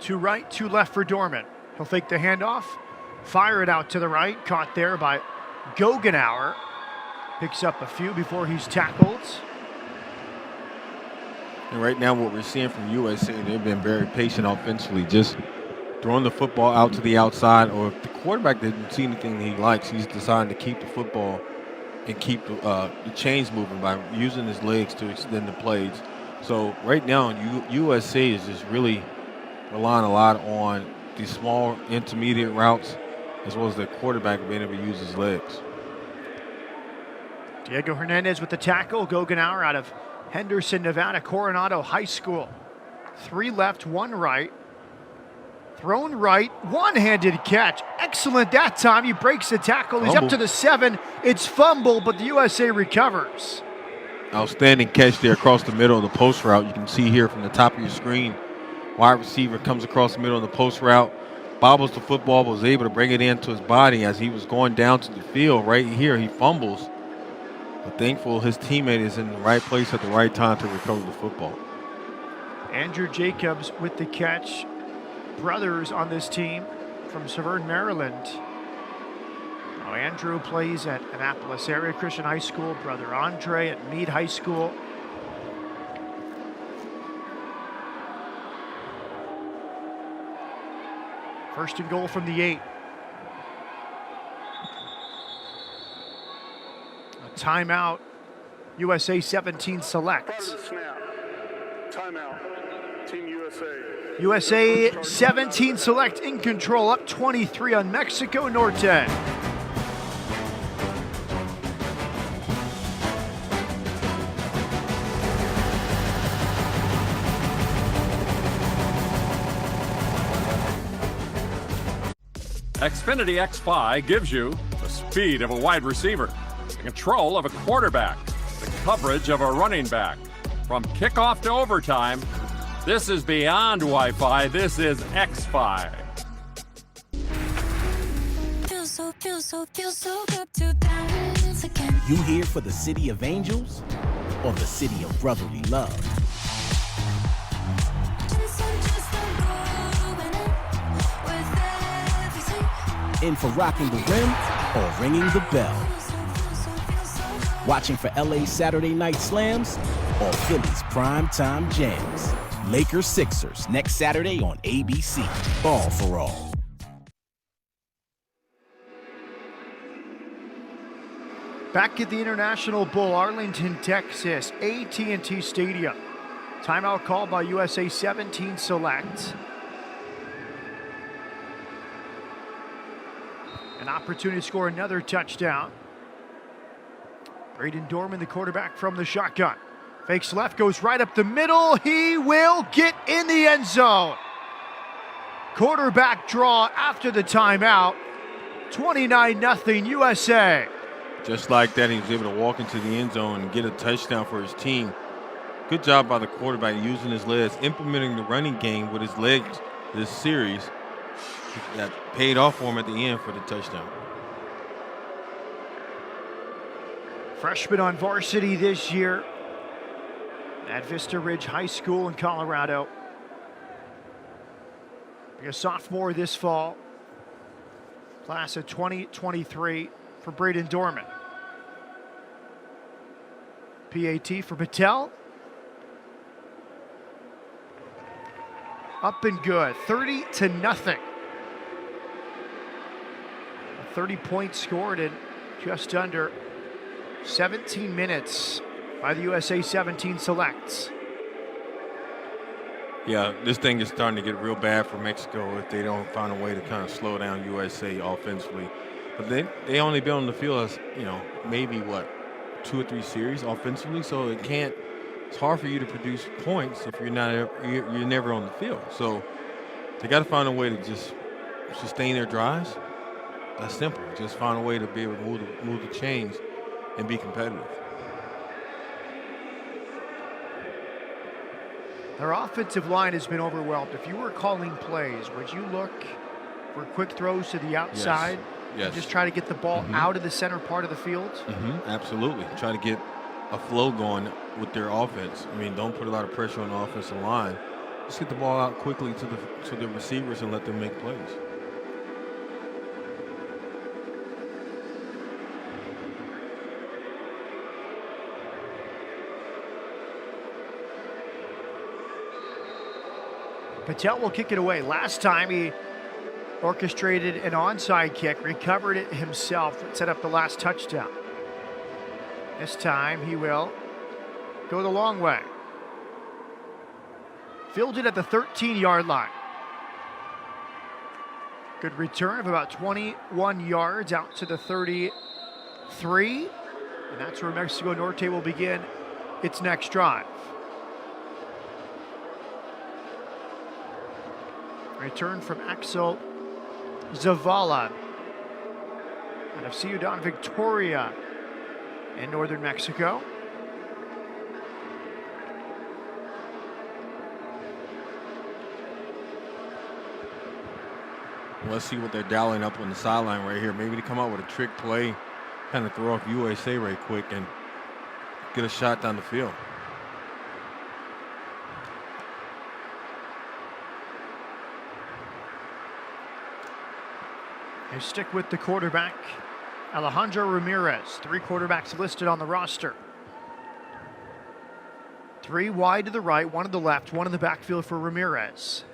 Two right, two left for Dorman. He'll fake the handoff, fire it out to the right, caught there by Gogenauer. Picks up a few before he's tackled. And right now what we're seeing from USA, they've been very patient offensively, just throwing the football out to the outside, or if the quarterback didn't see anything that he likes, he's deciding to keep the football and keep the chains moving by using his legs to extend the plays. So right now USA is just really relying a lot on these small intermediate routes, as well as the quarterback being able to use his legs. Diego Hernandez with the tackle. Gogenauer out of Henderson, Nevada, Coronado High School. 3 left, 1 right. Thrown right, one-handed catch. Excellent that time. He breaks the tackle. He's up to the 7. It's fumble, but the USA recovers. Outstanding catch there across the middle of the post route. You can see here from the top of your screen, wide receiver comes across the middle of the post route, bobbles the football, was able to bring it into his body as he was going down to the field. Right here, he fumbles. But thankful his teammate is in the right place at the right time to recover the football. Andrew Jacobs with the catch. Brothers on this team from Severn, Maryland. Now Andrew plays at Annapolis Area Christian High School. Brother Andre at Meade High School. First and goal from the 8. A timeout. USA 17 selects. Timeout. Team USA. USA 17 select in control, up 23 on Mexico Norte. Xfinity X5 gives you the speed of a wide receiver, the control of a quarterback, the coverage of a running back. From kickoff to overtime, this is beyond Wi-Fi. This is X5. Feel so good to dance again. You here for the city of angels or the city of brotherly love? In for rocking the rim or ringing the bell? Watching for LA's Saturday night slams or Philly's primetime jams? Lakers Sixers next Saturday on ABC. Ball for all. Back at the International Bowl, Arlington, Texas, AT&T Stadium. Timeout called by USA 17 select. An opportunity to score another touchdown. Braden Dorman, the quarterback from the shotgun. Fakes left, goes right up the middle. He will get in the end zone. Quarterback draw after the timeout. 29-0 USA. Just like that, he was able to walk into the end zone and get a touchdown for his team. Good job by the quarterback using his legs, implementing the running game with his legs this series. That paid off for him at the end for the touchdown. Freshman on varsity this year at Vista Ridge High School in Colorado. Be a sophomore this fall. Class of 2023 for Braden Dorman. PAT for Patel. Up and good, 30-0. 30 points scored in just under 17 minutes by the USA 17 selects. Yeah, this thing is starting to get real bad for Mexico if they don't find a way to kind of slow down USA offensively. But they only been on the field as, maybe 2 or 3 series offensively, so it's hard for you to produce points if you're never on the field. So they got to find a way to just sustain their drives. That's simple. Just find a way to be able to move the chains and be competitive. Their offensive line has been overwhelmed. If you were calling plays, would you look for quick throws to the outside? Yes. And just try to get the ball out of the center part of the field? Absolutely. Try to get a flow going with their offense. Don't put a lot of pressure on the offensive line. Just get the ball out quickly to the receivers and let them make plays. Patel will kick it away. Last time he orchestrated an onside kick, recovered it himself, set up the last touchdown. This time he will go the long way. Fielded at the 13-yard line. Good return of about 21 yards out to the 33. And that's where Mexico Norte will begin its next drive. Return from Axel Zavala out of Ciudad Victoria in northern Mexico. Let's see what they're dialing up on the sideline right here. Maybe to come out with a trick play, kind of throw off USA right quick and get a shot down the field. They stick with the quarterback, Alejandro Ramirez. 3 quarterbacks listed on the roster. 3 wide to the right, 1 to the left, 1 in the backfield for Ramirez.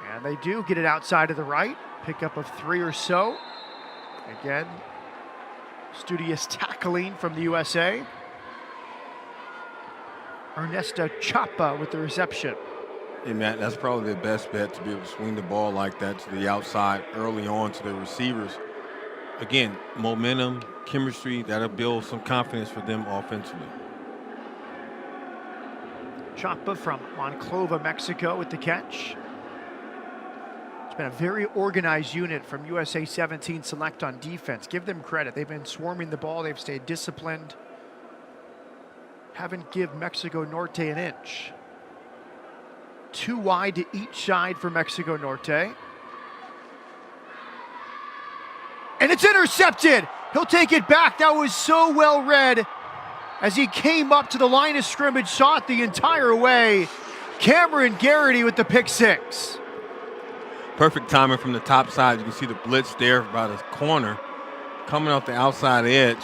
And they do get it outside to the right. Pickup of 3 or so. Again, studious tackling from the USA. Ernesto Chapa with the reception. Hey, Matt, that's probably the best bet, to be able to swing the ball like that to the outside early on to the receivers. Again, momentum, chemistry, that'll build some confidence for them offensively. Chapa from Monclova, Mexico with the catch. It's been a very organized unit from USA 17 Select on defense. Give them credit. They've been swarming the ball. They've stayed disciplined. Haven't give Mexico Norte an inch. 2 wide to each side for Mexico Norte. And it's intercepted. He'll take it back. That was so well read as he came up to the line of scrimmage, saw it the entire way. Cameron Garrity with the pick 6. Perfect timing from the top side. You can see the blitz there by the corner. Coming off the outside edge.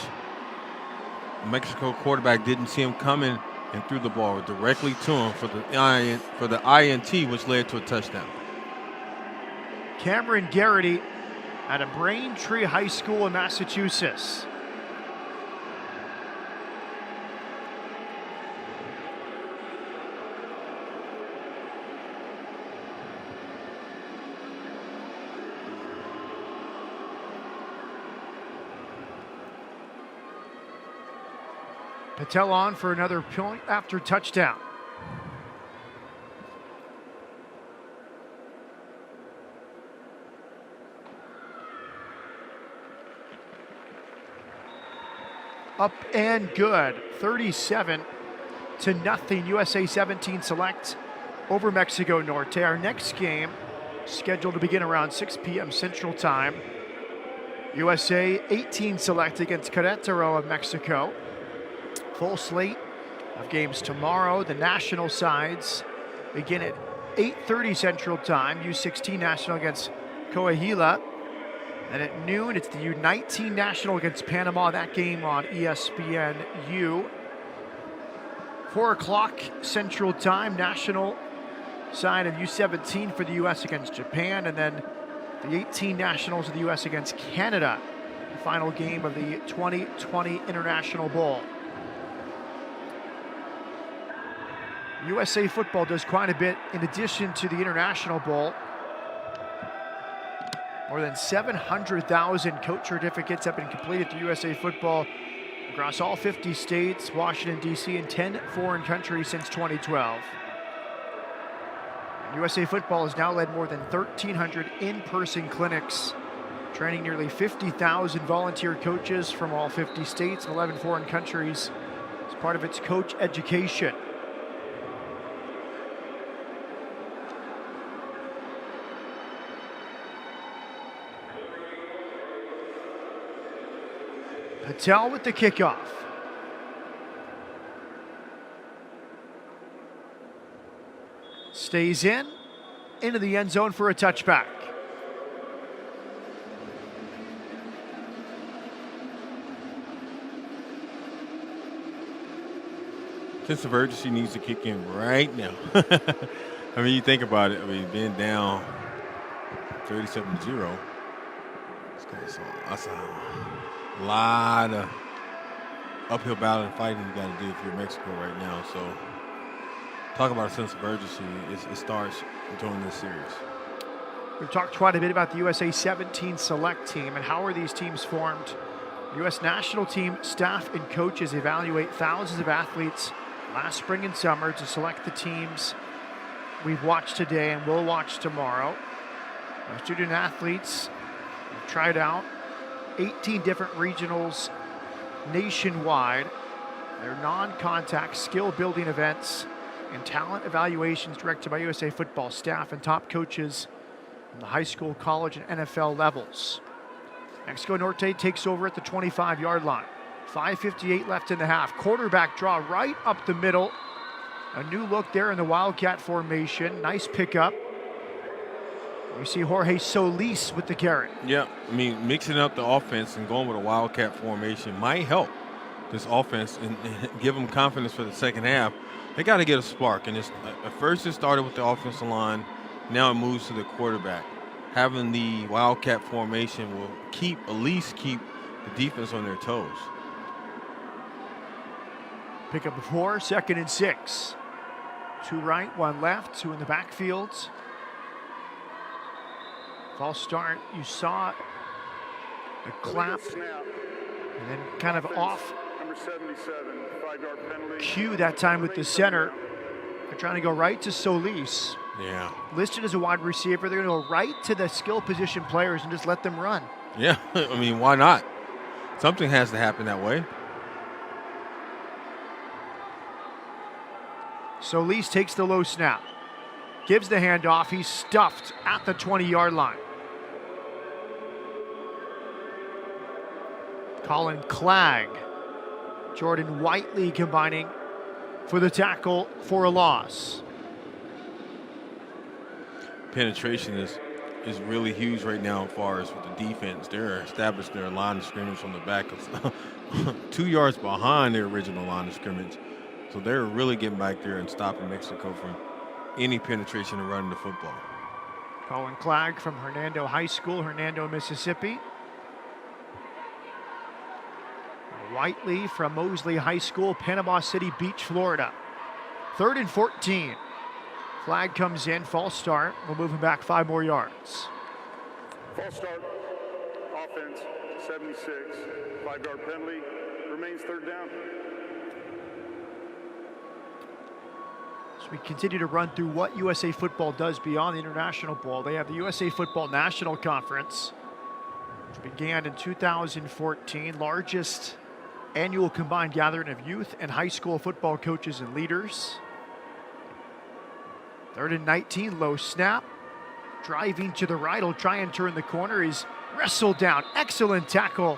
The Mexico quarterback didn't see him coming and threw the ball directly to him for the INT, which led to a touchdown. Cameron Garrity out of Braintree High School in Massachusetts. Patel on for another point after touchdown. Up and good. 37-0. USA 17 Select over Mexico Norte. Our next game scheduled to begin around 6 p.m. Central Time. USA 18 Select against Querétaro of Mexico. Full slate of games tomorrow. The national sides begin at 8:30 Central Time. U-16 National against Coahuila. Then at noon, it's the U-19 National against Panama. That game on ESPN-U. 4 o'clock Central Time. National side of U-17 for the U.S. against Japan. And then the 18 Nationals of the U.S. against Canada. The final game of the 2020 International Bowl. USA football does quite a bit in addition to the International Bowl. More than 700,000 coach certificates have been completed through USA football across all 50 states, Washington, D.C., and 10 foreign countries since 2012. And USA football has now led more than 1,300 in-person clinics, training nearly 50,000 volunteer coaches from all 50 states and 11 foreign countries as part of its coach education. Patel with the kickoff. Stays into the end zone for a touchback. Sense of urgency needs to kick in right now. I mean, you think about it. I mean, being down 37-0. That's a lot of uphill battle and fighting you got to do if you're Mexico right now. So, talk about a sense of urgency. It starts during this series. We've talked quite a bit about the USA 17 Select team and how are these teams formed. The U.S. national team staff and coaches evaluate thousands of athletes last spring and summer to select the teams we've watched today and will watch tomorrow. Our student athletes have tried out 18 different regionals nationwide. They're non-contact skill building events and talent evaluations directed by USA football staff and top coaches from the high school, college, and NFL levels. Mexico Norte takes over at the 25-yard line. 5:58 left in the half. Quarterback draw right up the middle. A new look there in the Wildcat formation. Nice pickup. We see Jorge Solis with the carry. Yeah, I mean, mixing up the offense and going with a wildcat formation might help this offense and give them confidence for the second half. They got to get a spark. And at first it started with the offensive line. Now it moves to the quarterback. Having the wildcat formation will at least keep the defense on their toes. Pick up a 4, 2nd and 6. 2 right, 1 left, 2 in the backfields. False start, you saw the clap, and then kind of off Number 77, 5-yard penalty. cue that time with the center. They're trying to go right to Solis. Yeah. Listed as a wide receiver, they're going to go right to the skill position players and just let them run. Yeah, I mean, why not? Something has to happen that way. Solis takes the low snap, gives the handoff. He's stuffed at the 20-yard line. Colin Clegg, Jordan Whiteley combining for the tackle for a loss. Penetration is really huge right now as far as with the defense. They're established their line of scrimmage from the back of 2 yards behind their original line of scrimmage. So they're really getting back there and stopping Mexico from any penetration and running the football. Colin Clegg from Hernando High School, Hernando, Mississippi. Whiteley from Mosley High School, Panama City Beach, Florida. 3rd and 14. Flag comes in, false start. We'll move him back 5 more yards. False start, offense, 76, 5-yard penalty, remains 3rd down. So we continue to run through what USA Football does beyond the International Bowl. They have the USA Football National Conference, which began in 2014, largest annual combined gathering of youth and high school football coaches and leaders. 3rd and 19, low snap. Driving to the right, will try and turn the corner. He's wrestled down. Excellent tackle.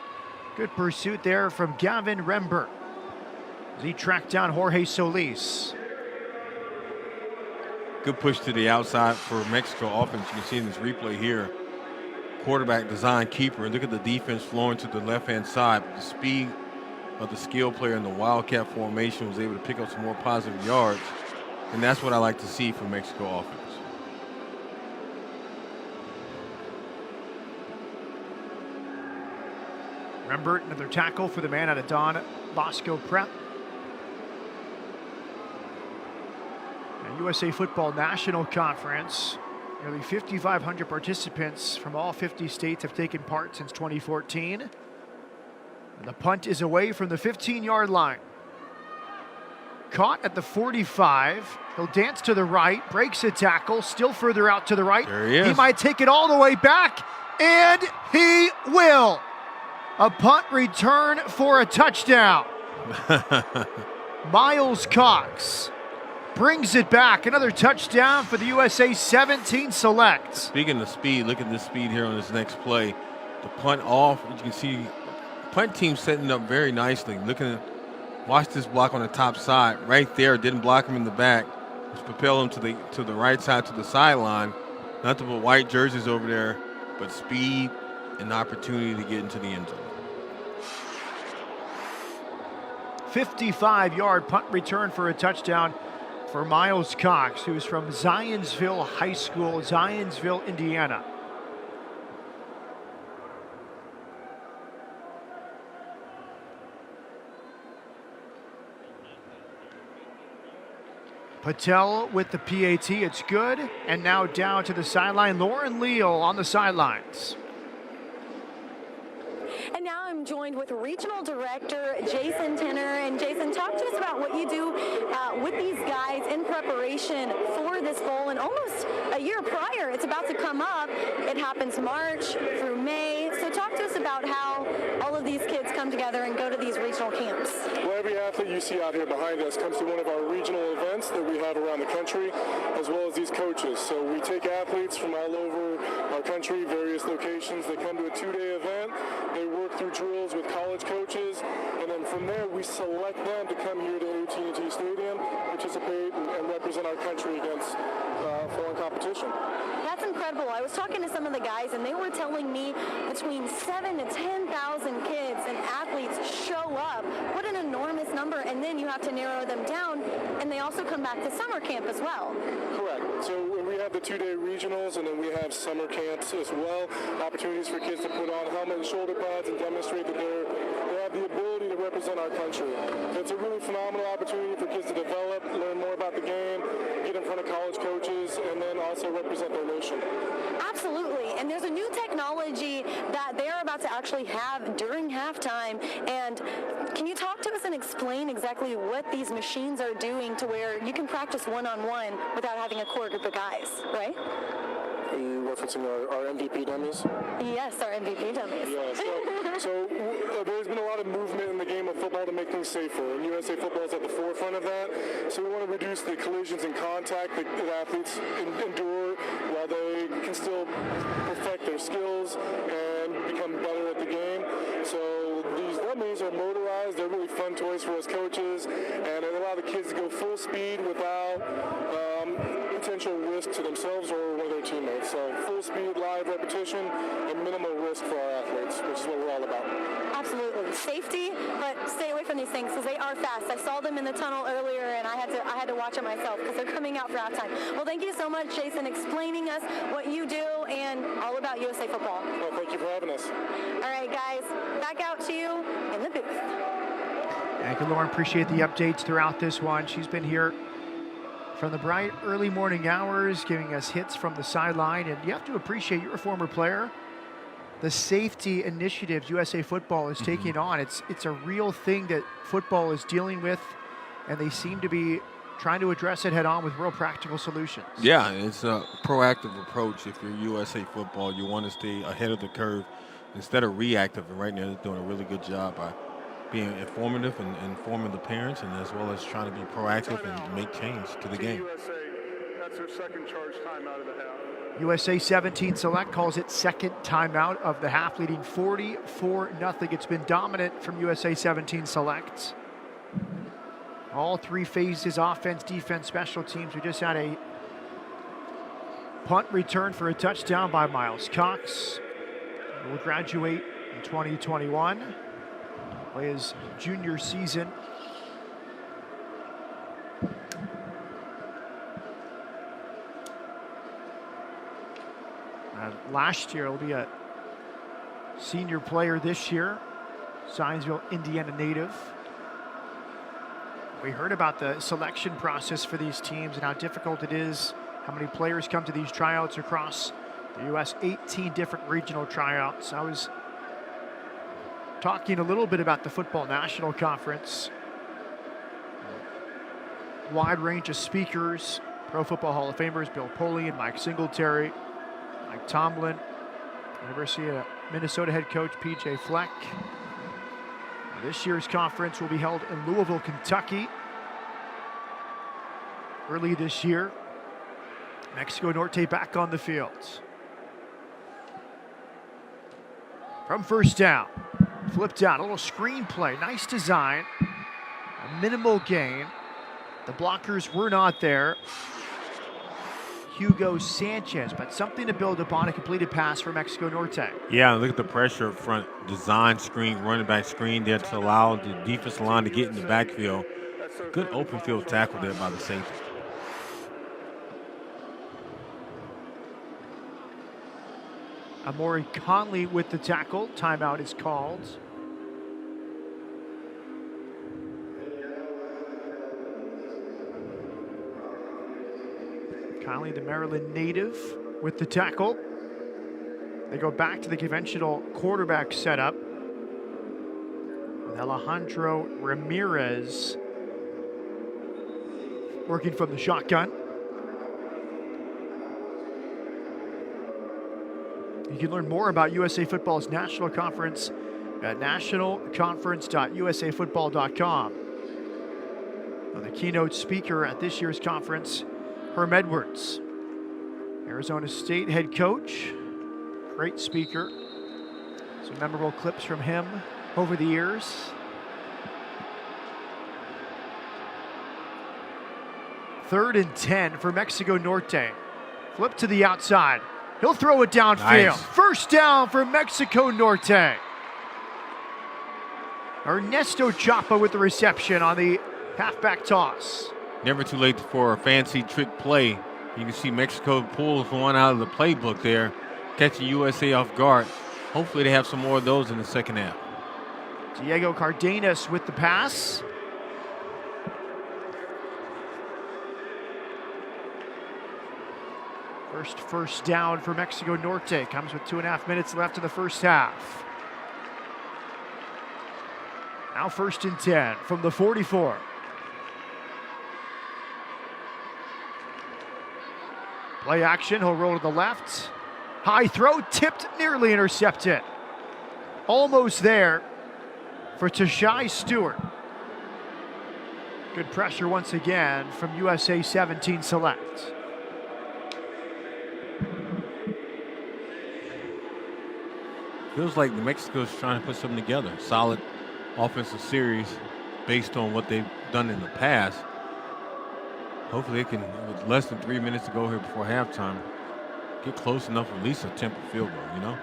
Good pursuit there from Gavin Rembert as he tracked down Jorge Solis. Good push to the outside for Mexico offense. You can see in this replay here. Quarterback design keeper. Look at the defense flowing to the left-hand side. The speed of the skill player in the wildcat formation was able to pick up some more positive yards. And that's what I like to see from Mexico offense. Rembert, another tackle for the man out of Don Bosco Prep. The USA Football National Conference. Nearly 5,500 participants from all 50 states have taken part since 2014. And the punt is away from the 15-yard line. Caught at the 45. He'll dance to the right, breaks a tackle, still further out to the right. There he is. He might take it all the way back, and he will. A punt return for a touchdown. Miles Cox brings it back. Another touchdown for the USA 17 Select. Speaking of speed, look at this speed here on this next play. The punt off, you can see punt team setting up very nicely. Watch this block on the top side. Right there, didn't block him in the back. Just propel him to the right side, to the sideline. Nothing but white jerseys over there, but speed and opportunity to get into the end zone. 55-yard punt return for a touchdown for Miles Cox, who's from Zionsville High School, Zionsville, Indiana. Patel with the PAT, it's good. And now down to the sideline, Lauren Leal on the sidelines. And now I'm joined with Regional Director Jason Tenner. And Jason, talk to us about what you do with these guys in preparation for this bowl. And almost a year prior, it's about to come up. It happens March through May. So talk to us about how all of these kids come together and go to these regional camps. Well, every athlete you see out here behind us comes to one of our regional events that we have around the country, as well as these coaches. So we take athletes from all over our country, various locations. They come to a 2-day event. They work through drills with college coaches, and then from there we select them to come here to AT&T Stadium, participate and represent our country against foreign competition. That's incredible. I was talking to some of the guys, and they were telling me between 7,000 to 10,000 kids and athletes show up. What an enormous number, and then you have to narrow them down, and they also come back to summer camp as well. Correct. So we have the 2-day regionals, and then we have summer camps as well. Opportunities for kids to put on helmet and shoulder pads and demonstrate that they have the ability to represent our country. So it's a really phenomenal opportunity for kids to develop, learn more about the game, get in front of college coaches, and then also represent their nation. Absolutely, and there's a new technology that they're about to actually have during halftime. And can you talk to us and explain exactly what these machines are doing to where you can practice one-on-one without having a core group of guys, right? Are you referencing our MVP dummies? Yes, our MVP dummies. Yeah, so there's been a lot of movement in the game of football to make things safer, and USA Football is at the forefront of that. So we want to reduce the collisions and contact that athletes endure while they can still perfect their skills and become better at the game. So these dummies are motorized. They're really fun toys for us coaches, and it allows the kids to go full speed without potential risk to themselves or one of their teammates. So full speed, live repetition, and minimal risk for our athletes, which is what we're all about. Absolutely. Safety, but stay away from these things because they are fast. I saw them in the tunnel earlier, and I had to watch it myself because they're coming out for halftime. Well, thank you so much, Jason, explaining us what you do and all about USA Football. Well, thank you for having us. All right, guys, back out to you in the booth. Thank you, Lauren. Appreciate the updates throughout this one. She's been here from the bright early morning hours, giving us hits from the sideline. And you have to appreciate, you're a former player, the safety initiatives USA Football is taking on. It's a real thing that football is dealing with, and they seem to be trying to address it head on with real practical solutions. Yeah, it's a proactive approach. If you're USA Football, you want to stay ahead of the curve instead of reactive. And right now, they're doing a really good job by being informative and informing the parents, and as well as trying to be proactive and make change to the game. USA, that's their second charge timeout of the half. USA 17 Select calls it second timeout of the half, leading 44-0. It's been dominant from USA 17 Select. All three phases, offense, defense, special teams. We just had a punt return for a touchdown by Miles Cox. He will graduate in 2021. Play his junior season. Last year, he'll be a senior player this year. Zionsville, Indiana native. We heard about the selection process for these teams and how difficult it is, how many players come to these tryouts across the U.S., 18 different regional tryouts. I was talking a little bit about the Football National Conference. Wide range of speakers, Pro Football Hall of Famers, Bill Polian, Mike Singletary, Mike Tomlin, University of Minnesota head coach P.J. Fleck. This year's conference will be held in Louisville, Kentucky. Early this year, Mexico Norte back on the field. From first down, flipped out, a little screen play, nice design, a minimal gain. The blockers were not there. Hugo Sanchez, but something to build upon, a completed pass for Mexico Norte. Yeah, look at the pressure up front. Design screen, running back screen there to allow the defensive line to get in the backfield. Good open field tackle there by the safety. Amori Conley with the tackle. Timeout is called. Conley, the Maryland native, with the tackle. They go back to the conventional quarterback setup with Alejandro Ramirez working from the shotgun. You can learn more about USA Football's National Conference at nationalconference.usafootball.com. The keynote speaker at this year's conference, Herm Edwards, Arizona State head coach, great speaker. Some memorable clips from him over the years. 3rd and 10 for Mexico Norte. Flip to the outside. He'll throw it downfield. Nice. First down for Mexico Norte. Ernesto Chapa with the reception on the halfback toss. Never too late for a fancy trick play. You can see Mexico pulls one out of the playbook there, catching USA off guard. Hopefully they have some more of those in the second half. Diego Cardenas with the pass. First down for Mexico Norte. Comes with 2.5 minutes left in the first half. Now 1st and 10 from the 44. Play action, he'll roll to the left. High throw, tipped, nearly intercepted. Almost there for Tashai Stewart. Good pressure once again from USA 17 Select. Feels like New Mexico's trying to put something together. Solid offensive series based on what they've done in the past. Hopefully they can, with less than 3 minutes to go here before halftime, get close enough, at least attempt a field goal, you know?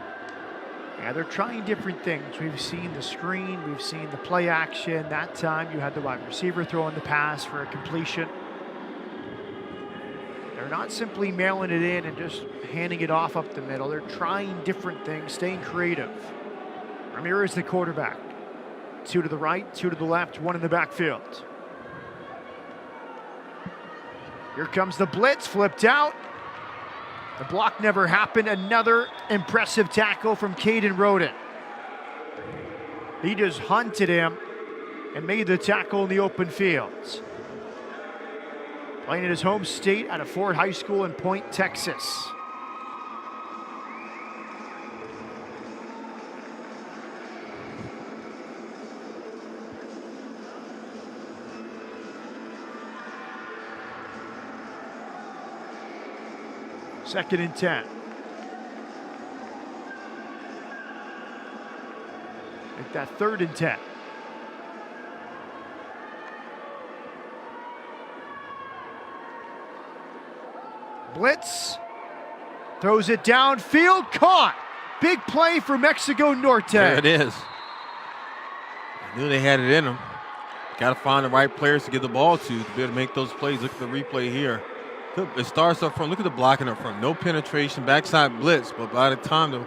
Yeah, they're trying different things. We've seen the screen, we've seen the play action. That time you had the wide receiver throwing the pass for a completion. They're not simply mailing it in and just handing it off up the middle. They're trying different things, staying creative. Ramirez, the quarterback. 2 to the right, 2 to the left, 1 in the backfield. Here comes the blitz, flipped out. The block never happened. Another impressive tackle from Caden Roden. He just hunted him and made the tackle in the open fields. Playing in his home state out of Ford High School in Point, Texas. Second and 10. Make that 3rd and 10. Blitz. Throws it downfield. Caught. Big play for Mexico Norte. There it is. Knew they had it in them. Got to find the right players to get the ball to be able to make those plays. Look at the replay here. It starts up front. Look at the blocking up front. No penetration, backside blitz. But by the time the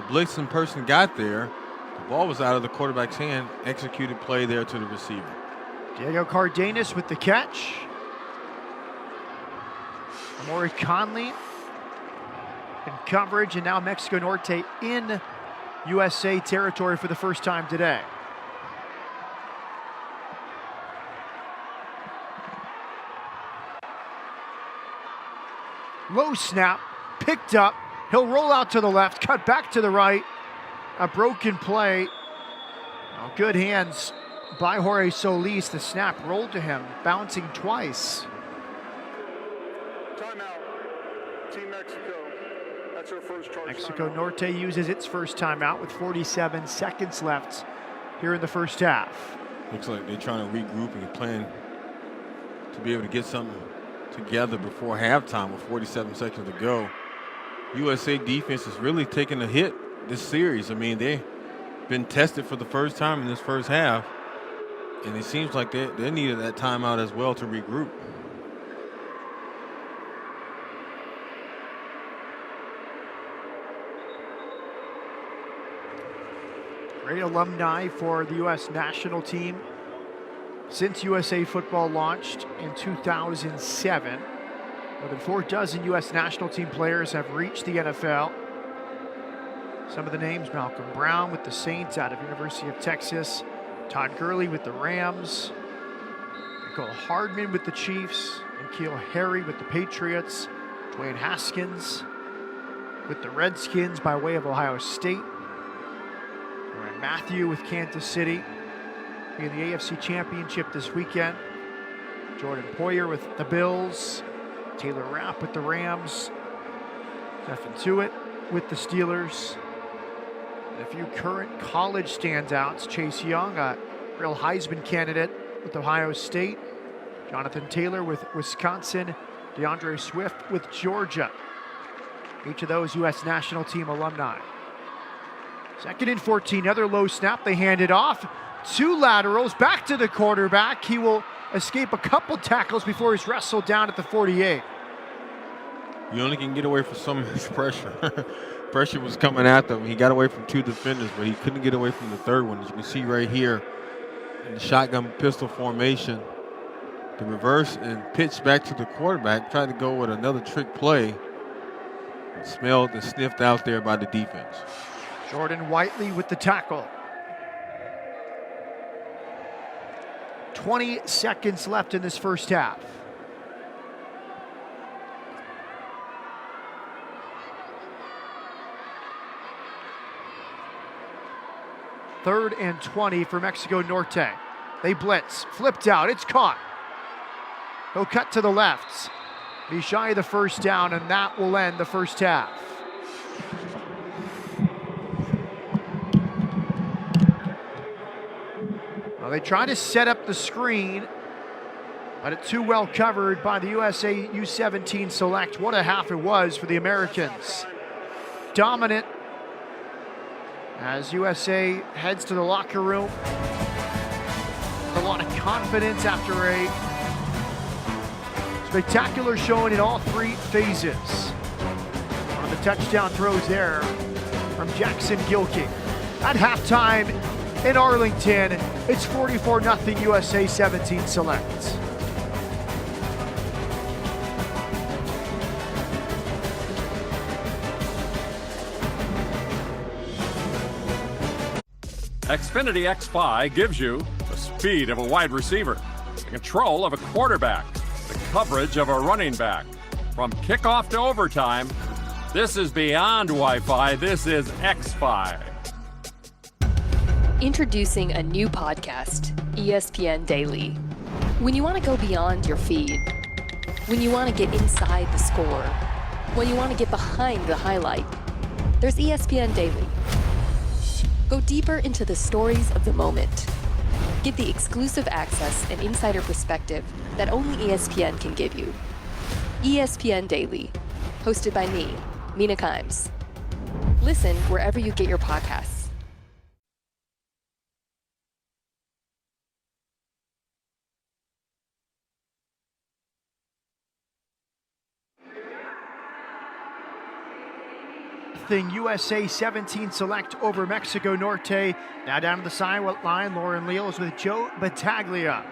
blitzing person got there, the ball was out of the quarterback's hand. Executed play there to the receiver. Diego Cardenas with the catch. Amori Conley in coverage, and now Mexico Norte in USA territory for the first time today. Low snap, picked up. He'll roll out to the left, cut back to the right. A broken play. Oh, good hands by Jorge Solis. The snap rolled to him, bouncing twice. Timeout. Team Mexico. That's our first charge. Mexico timeout. Norte uses its first timeout with 47 seconds left here in the first half. Looks like they're trying to regroup and plan to be able to get something together before halftime with 47 seconds to go. USA defense is really taking a hit this series. I mean, they've been tested for the first time in this first half, and it seems like they needed that timeout as well to regroup. Great alumni for the U.S. national team. Since USA football launched in 2007, more than 4 dozen U.S. national team players have reached the NFL. Some of the names: Malcolm Brown with the Saints out of University of Texas, Todd Gurley with the Rams, Nicole Hardman with the Chiefs, N'Keal Harry with the Patriots, Dwayne Haskins with the Redskins by way of Ohio State, Ryan Matthew with Kansas City in the AFC Championship this weekend, Jordan Poyer with the Bills, Taylor Rapp with the Rams, Stephen Tuitt with the Steelers. And a few current college standouts: Chase Young, a real Heisman candidate with Ohio State, Jonathan Taylor with Wisconsin, DeAndre Swift with Georgia. Each of those U.S. national team alumni. 2nd and 14, another low snap. They hand it off. 2 laterals, back to the quarterback. He will escape a couple tackles before he's wrestled down at the 48. You only can get away from some of his pressure. Pressure was coming at him. He got away from 2 defenders, but he couldn't get away from the 3rd one. As you can see right here in the shotgun pistol formation, the reverse and pitch back to the quarterback, tried to go with another trick play. Smelled and sniffed out there by the defense. Jordan Whiteley with the tackle. 20 seconds left in this first half. Third and 20 for Mexico Norte. They blitz, flipped out, it's caught. He'll cut to the left. Be shy of the first down, and that will end the first half. Well, they try to set up the screen, but it's too well covered by the USA U-17 select. What a half it was for the Americans. Dominant as USA heads to the locker room. A lot of confidence after a spectacular showing in all 3 phases. One of the touchdown throws there from Jackson Gilkey. At halftime in Arlington, it's 44-0 USA 17 select. Xfinity X5 gives you the speed of a wide receiver, the control of a quarterback, the coverage of a running back. From kickoff to overtime, this is beyond Wi-Fi, this is X5. Introducing a new podcast, ESPN Daily. When you want to go beyond your feed, when you want to get inside the score, when you want to get behind the highlight, there's ESPN Daily. Go deeper into the stories of the moment. Get the exclusive access and insider perspective that only ESPN can give you. ESPN Daily, hosted by me, Mina Kimes. Listen wherever you get your podcasts. USA 17 select over Mexico Norte. Now down to the sideline, Lauren Leal is with Joe Battaglia.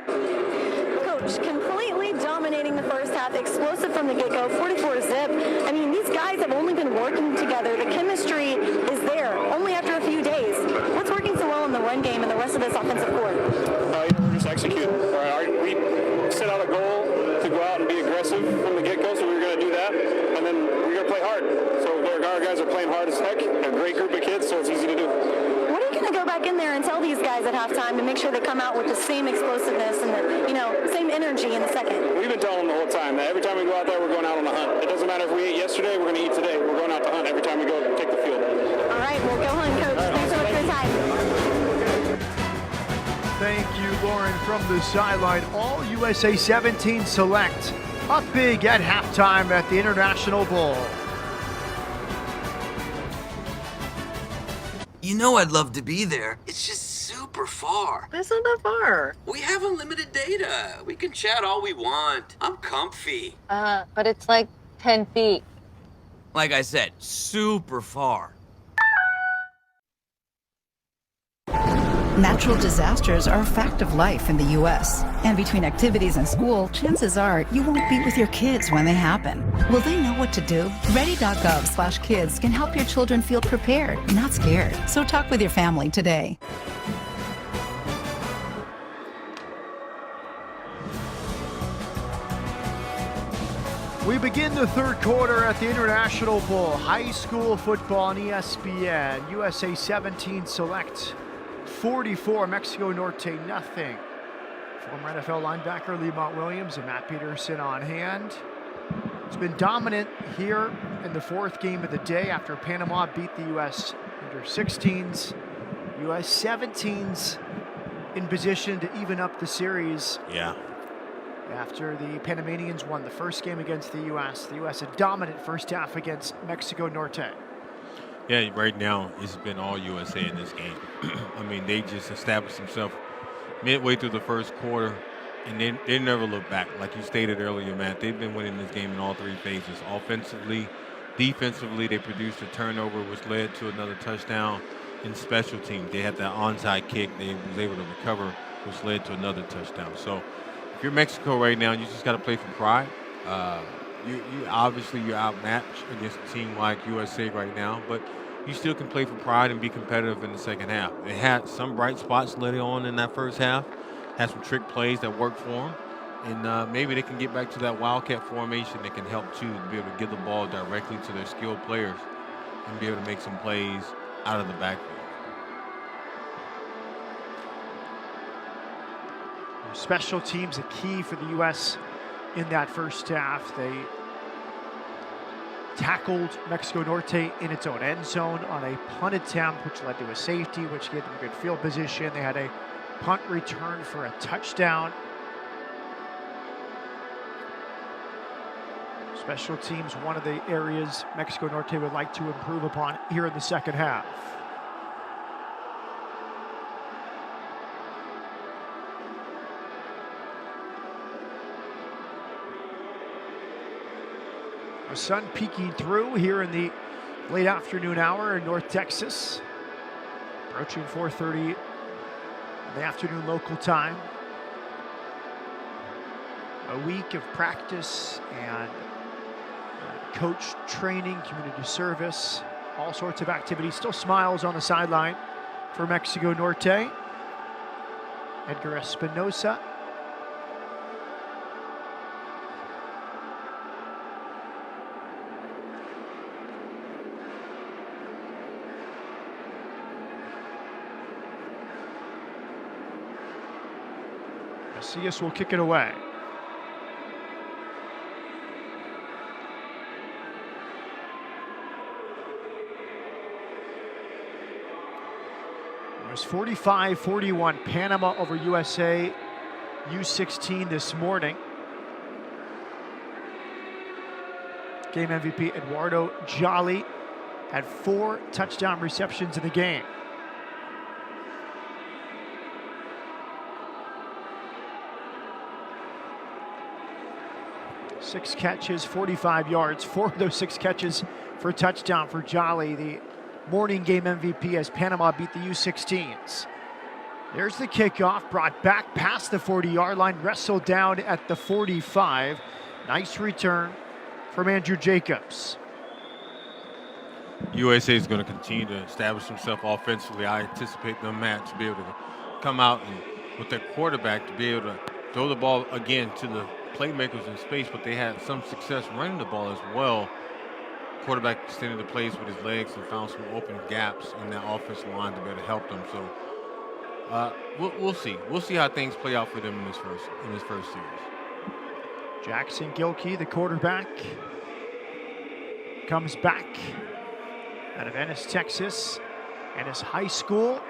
Coach, completely dominating the first half, explosive from the get-go, 44-zip. I mean, these guys have only been working together. The chemistry is there, only after a few days. What's working so well in the run game and the rest of this offensive core? We're just executing. We set out a goal to go out and be aggressive from the get-go, so we were going to do that, and then we're going to play hard. So our guys are playing hard as heck. A great group of kids, so it's easy to do. What are you going to go back in there and tell these guys at halftime to make sure they come out with the same explosiveness and the same energy in the second? We've been telling them the whole time that every time we go out there, we're going out on the hunt. It doesn't matter if we ate yesterday, we're going to eat today. We're going out to hunt every time we go take the field. All right, well, go hunt, Coach. Thanks so much for your time. Thank you, Lauren, from the sideline. All USA 17 select up big at halftime at the International Bowl. You know I'd love to be there. It's just super far. That's not that far. We have unlimited data. We can chat all we want. I'm comfy. But it's like 10 feet. Like I said, super far. Natural disasters are a fact of life in the U.S. And between activities and school, chances are you won't be with your kids when they happen. Will they know what to do? Ready.gov/kids can help your children feel prepared, not scared. So talk with your family today. We begin the third quarter at the International Bowl. High school football on ESPN. USA 17 select 44, Mexico Norte nothing. Former NFL linebacker Lemont Williams and Matt Peterson on hand. It's been dominant here in the 4th game of the day after Panama beat the U.S. under-16s. U.S. 17s in position to even up the series. Yeah. After the Panamanians won the first game against the U.S., the U.S. a dominant first half against Mexico Norte. Yeah, right now it's been all USA in this game. I mean, they just established themselves midway through the first quarter, and they never look back. Like you stated earlier, Matt, they've been winning this game in all three phases. Offensively, defensively, they produced a turnover, which led to another touchdown. In special teams, they had that onside kick they was able to recover, which led to another touchdown. So if you're Mexico right now, you just got to play for pride. You obviously you're outmatched against a team like USA right now, but you still can play for pride and be competitive in the second half. They had some bright spots later on in that first half, had some trick plays that worked for them, and maybe they can get back to that wildcat formation that can help too, to be able to give the ball directly to their skilled players and be able to make some plays out of the backfield. Special teams a key for the U.S. in that first half. They tackled Mexico Norte in its own end zone on a punt attempt, which led to a safety, which gave them good field position. They had a punt return for a touchdown. Special teams, one of the areas Mexico Norte would like to improve upon here in the second half. The sun peeking through here in the late afternoon hour in North Texas. Approaching 4:30 in the afternoon local time. A week of practice and coach training, community service, all sorts of activities. Still smiles on the sideline for Mexico Norte. Edgar Espinosa. Macias will kick it away. It was 45-41 Panama over USA U-17 this morning. Game MVP Eduardo Jolly had 4 touchdown receptions in the game. Six catches, 45 yards. 4 of those 6 catches for a touchdown for Jolly, the morning game MVP as Panama beat the U-16s. There's the kickoff, brought back past the 40-yard line, wrestled down at the 45. Nice return from Andrew Jacobs. USA is going to continue to establish himself offensively. I anticipate them, Matt, to be able to come out and with their quarterback to be able to throw the ball again to the playmakers in space, but they had some success running the ball as well. Quarterback extended the plays with his legs and found some open gaps in that offensive line to be able to help them. So we'll see. We'll see how things play out for them in this first series. Jackson Gilkey, the quarterback, comes back out of Ennis, Texas, Ennis High School,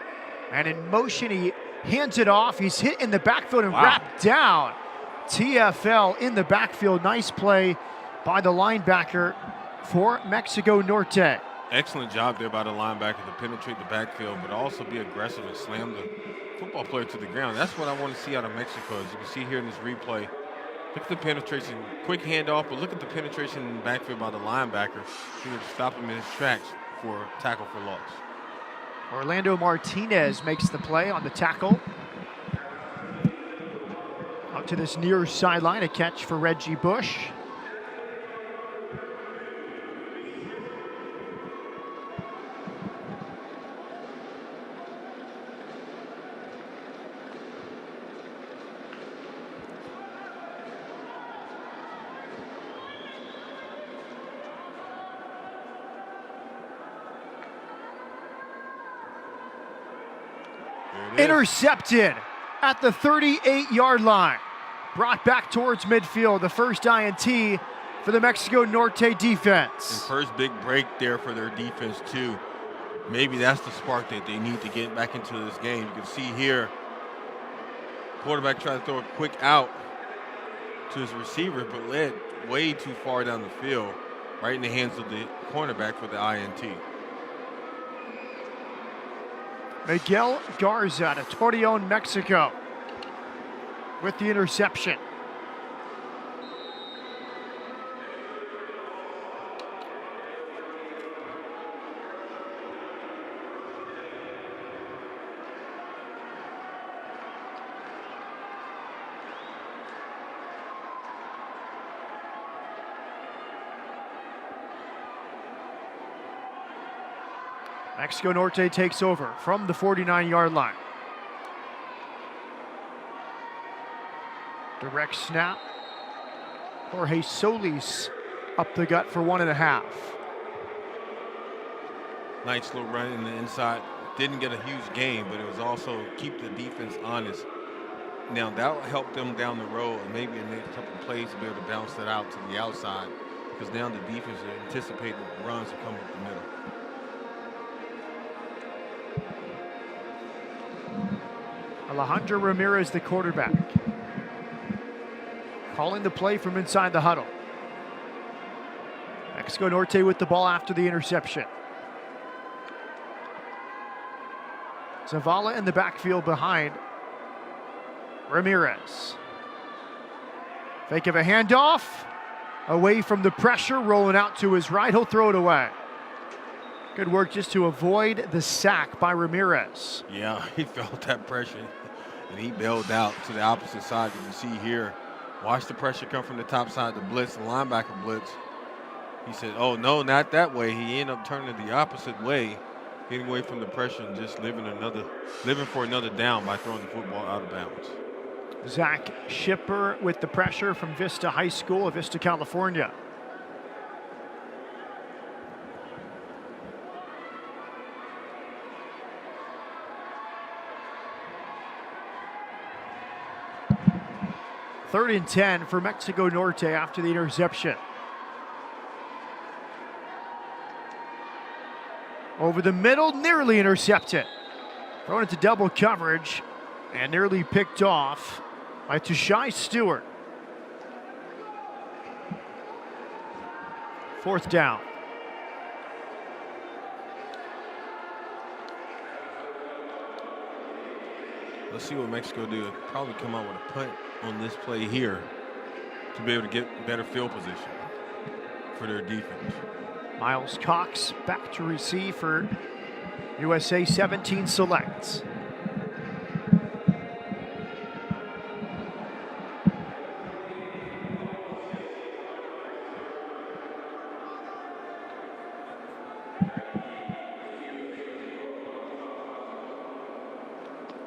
and in motion he hands it off. He's hit in the backfield and wrapped down. TFL in the backfield. Nice play by the linebacker for Mexico Norte. Excellent job there by the linebacker to penetrate the backfield, but also be aggressive and slam the football player to the ground. That's what I want to see out of Mexico. As you can see here in this replay, look at the penetration, quick handoff, but look at the penetration in the backfield by the linebacker to stop him in his tracks for a tackle for loss. Orlando Martinez makes the play on the tackle. Out to this near sideline, a catch for Reggie Bush. Intercepted at the 38-yard line. Brought back towards midfield, the first INT for the Mexico Norte defense. And first big break there for their defense too. Maybe that's the spark that they need to get back into this game. You can see here, quarterback tried to throw a quick out, to his receiver, but led way too far down the field, right in the hands of the cornerback for the INT. Miguel Garza to Torreon, Mexico, with the interception. Mexico Norte takes over from the 49-yard line. Direct snap. Jorge Solis up the gut for 1.5. Nice little run in the inside. Didn't get a huge gain, but it was also keep the defense honest. Now that will help them down the road, and maybe in the next couple of plays to be able to bounce that out to the outside, because now the defense are anticipating runs to come up the middle. Alejandro Ramirez, the quarterback, calling the play from inside the huddle. Mexico Norte with the ball after the interception. Zavala in the backfield behind Ramirez. Fake of a handoff. Away from the pressure, rolling out to his right. He'll throw it away. Good work just to avoid the sack by Ramirez. Yeah, he felt that pressure, and he bailed out to the opposite side. You can see here, watch the pressure come from the top side, the blitz, the linebacker blitz. He said, oh, no, not that way. He ended up turning it the opposite way, getting away from the pressure and just living for another down by throwing the football out of bounds. Zach Schipper with the pressure from Vista High School of Vista, California. Third and 10 for Mexico Norte after the interception. Over the middle, nearly intercepted. Thrown into double coverage and nearly picked off by Tushai Stewart. Fourth down. Let's see what Mexico do. Probably come out with a punt on this play here to be able to get better field position for their defense. Miles Cox back to receive for USA 17 selects.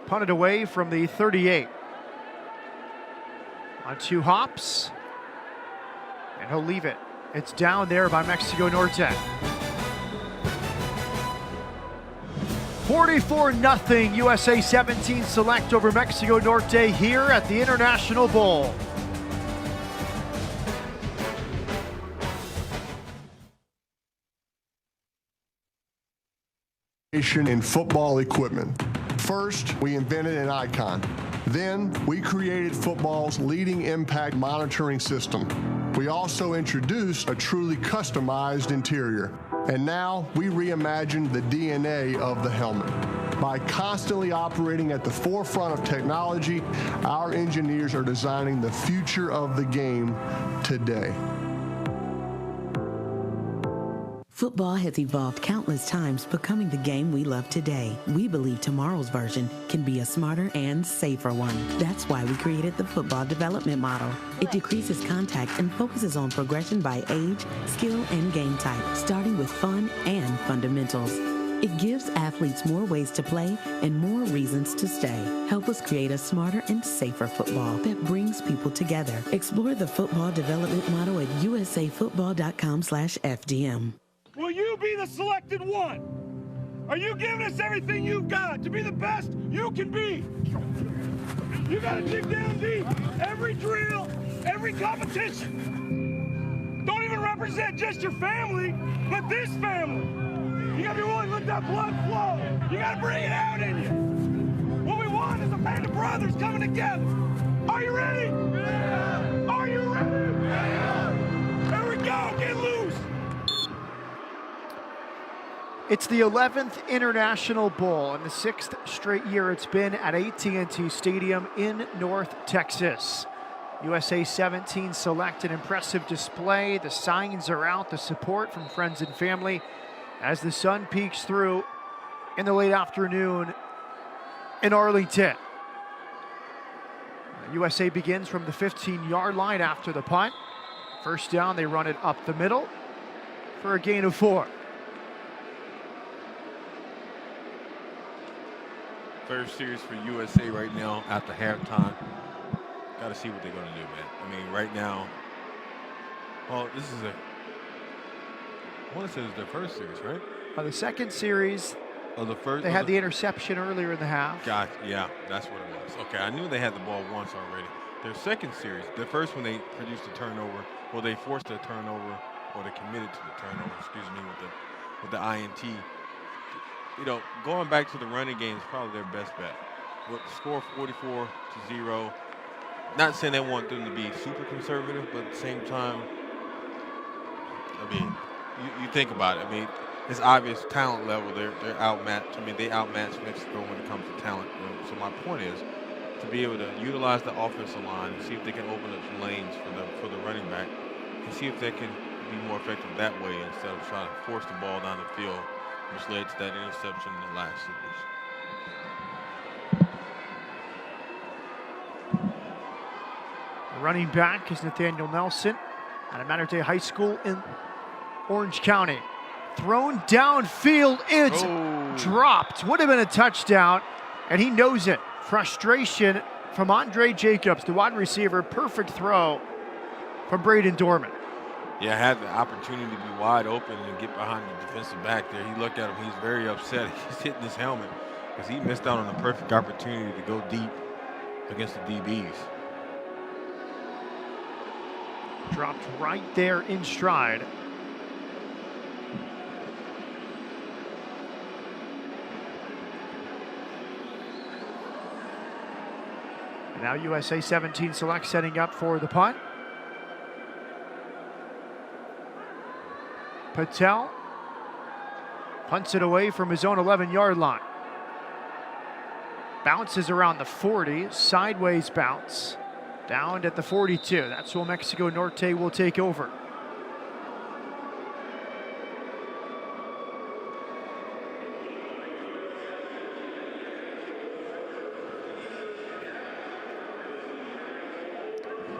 Punted away from the 38. On 2 hops. And he'll leave it. It's down there by Mexico Norte. 44-0 USA 17 select over Mexico Norte here at the International Bowl. In football equipment. First, we invented an icon. Then, we created football's leading impact monitoring system. We also introduced a truly customized interior. And now, we reimagined the DNA of the helmet. By constantly operating at the forefront of technology, our engineers are designing the future of the game today. Football has evolved countless times, becoming the game we love today. We believe tomorrow's version can be a smarter and safer one. That's why we created the football development model. It decreases contact and focuses on progression by age, skill, and game type, starting with fun and fundamentals. It gives athletes more ways to play and more reasons to stay. Help us create a smarter and safer football that brings people together. Explore the football development model at usafootball.com/FDM. Will you be the selected one? Are you giving us everything you've got to be the best you can be? You got to dig down deep. Every drill, every competition. Don't even represent just your family, but this family. You got to be willing to let that blood flow. You got to bring it out in you. What we want is a band of brothers coming together. Are you ready? Yeah. Are you It's the 11th International Bowl and the 6th straight year it's been at AT&T Stadium in North Texas. USA 17 select an impressive display. The signs are out, the support from friends and family as the sun peeks through in the late afternoon in Arlington. USA begins from the 15-yard line after the punt. First down, they run it up the middle for a gain of 4. First series for USA right now after halftime. Got to see what they're going to do, man. I mean, right now, well, this is I want to say it's their first series, right? The second series, the first. They had the interception earlier in the half. Yeah, that's what it was. Okay, I knew they had the ball once already. Their second series, the first one they produced a turnover, well, they forced a turnover, or they committed to the turnover, with the INT. You know, going back to the running game is probably their best bet. With the score 44-0. Not saying they want them to be super conservative, but at the same time, I mean, you think about it. I mean, it's obvious talent level. They're outmatched. I mean, they outmatch Mexico when it comes to talent. So my point is to be able to utilize the offensive line and see if they can open up some lanes for the running back and see if they can be more effective that way instead of trying to force the ball down the field, which led to that interception in the last series. Running back is Nathaniel Nelson out of Mater Dei High School in Orange County. Thrown downfield, it's dropped. Would have been a touchdown, and he knows it. Frustration from Andre Jacobs, the wide receiver. Perfect throw from Braden Dorman. Yeah, had the opportunity to be wide open and get behind the defensive back there. He looked at him. He's very upset. He's hitting his helmet because he missed out on a perfect opportunity to go deep against the DBs. Dropped right there in stride. Now USA 17 select setting up for the punt. Patel punts it away from his own 11-yard line. Bounces around the 40, sideways bounce. Down at the 42. That's where Mexico Norte will take over.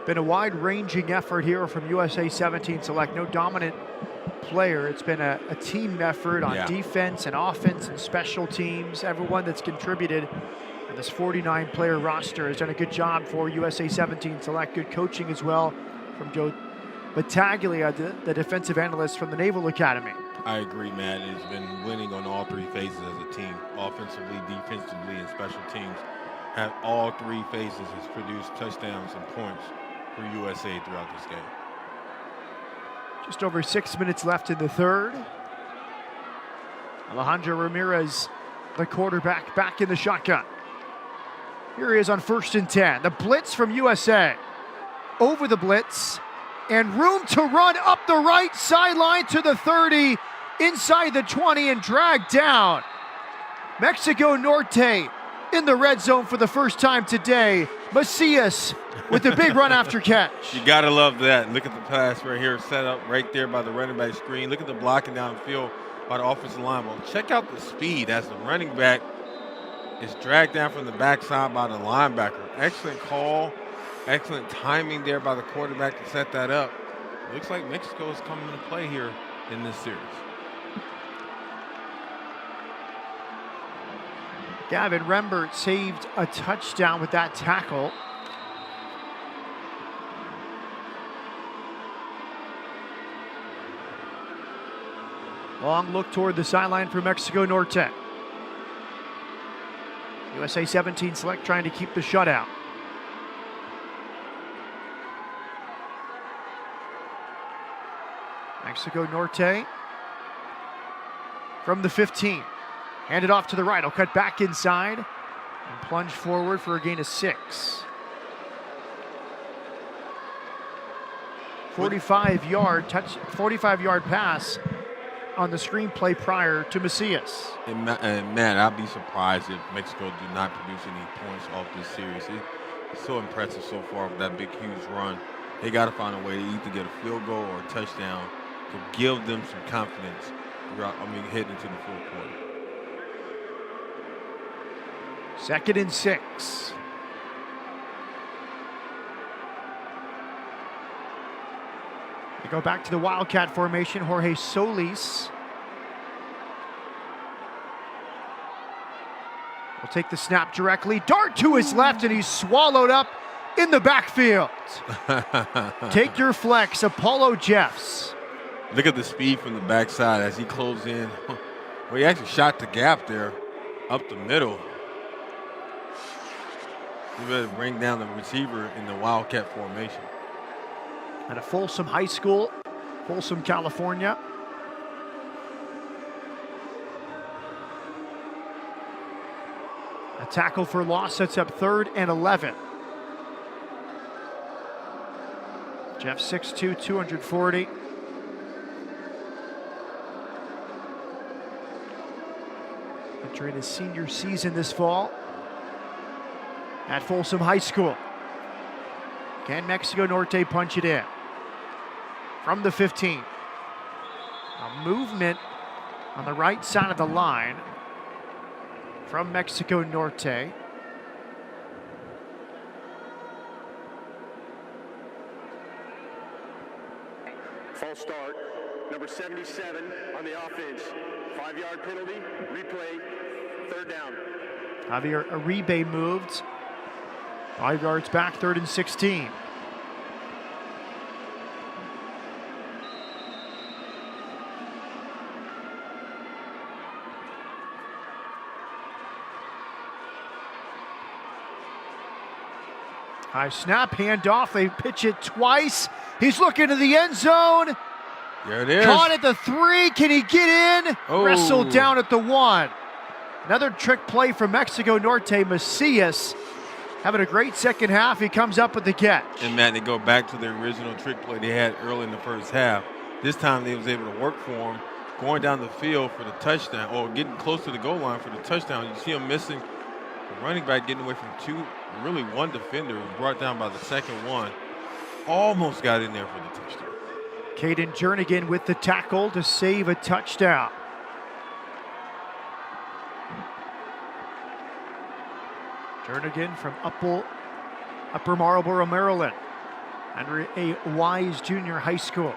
Been a wide-ranging effort here from USA 17 select. No dominant player. It's been a team effort on defense and offense and special teams. Everyone that's contributed. And this 49-player roster has done a good job for USA 17 select. Good coaching as well from Joe Battaglia, the defensive analyst from the Naval Academy. I agree, Matt. It's been winning on all three phases as a team, offensively, defensively, and special teams. Have all three phases has produced touchdowns and points for USA throughout this game. Just over 6 minutes left in the third. Alejandro Ramirez, the quarterback, back in the shotgun. Here he is on 1st and 10. The blitz from USA. Over the blitz. And room to run up the right sideline to the 30. Inside the 20 and dragged down. Mexico Norte in the red zone for the first time today. Macias with the big run after catch. You got to love that. Look at the pass right here, set up right there by the running back screen. Look at the blocking downfield by the offensive line. Well, check out the speed as the running back is dragged down from the backside by the linebacker. Excellent call, excellent timing there by the quarterback to set that up. Looks like Mexico is coming into play here in this series. Gavin Rembert saved a touchdown with that tackle. Long look toward the sideline for Mexico Norte. USA 17 select trying to keep the shutout. Mexico Norte from the 15. Handed off to the right. He'll cut back inside and plunge forward for a gain of 6. 45-yard pass on the screenplay prior to Macias. And Matt, I'd be surprised if Mexico do not produce any points off this series. It's so impressive so far with that big, huge run. They got to find a way to either get a field goal or a touchdown to give them some confidence throughout, heading into the fourth quarter. 2nd and 6. They go back to the Wildcat formation. Jorge Solis will take the snap directly. Dart to his left, and he's swallowed up in the backfield. Take your flex, Apollo Jeffs. Look at the speed from the backside as he closed in. Well, he actually shot the gap there up the middle. He better bring down the receiver in the Wildcat formation. At a Folsom High School, Folsom, California. A tackle for loss sets up 3rd and 11. Jeff 6'2", 240. Entering his senior season this fall at Folsom High School. Can Mexico Norte punch it in? From the 15. A movement on the right side of the line from Mexico Norte. False start. Number 77 on the offense. 5-yard penalty. Replay. 3rd down. Javier Uribe moved 5 yards back, 3rd and 16. High snap, handoff, they pitch it twice. He's looking to the end zone. There it is. Caught at the 3, can he get in? Oh. Wrestled down at the 1. Another trick play from Mexico Norte, Macias. Having a great second half, he comes up with the catch. And Matt, they go back to the original trick play they had early in the first half. This time they was able to work for him, going down the field for the touchdown, or getting close to the goal line for the touchdown. You see him missing the running back, getting away from 2, really 1 defender. Was brought down by the second one. Almost got in there for the touchdown. Caden Jernigan with the tackle to save a touchdown. Jernigan from Upper Marlboro, Maryland. Under a Wise Junior High School.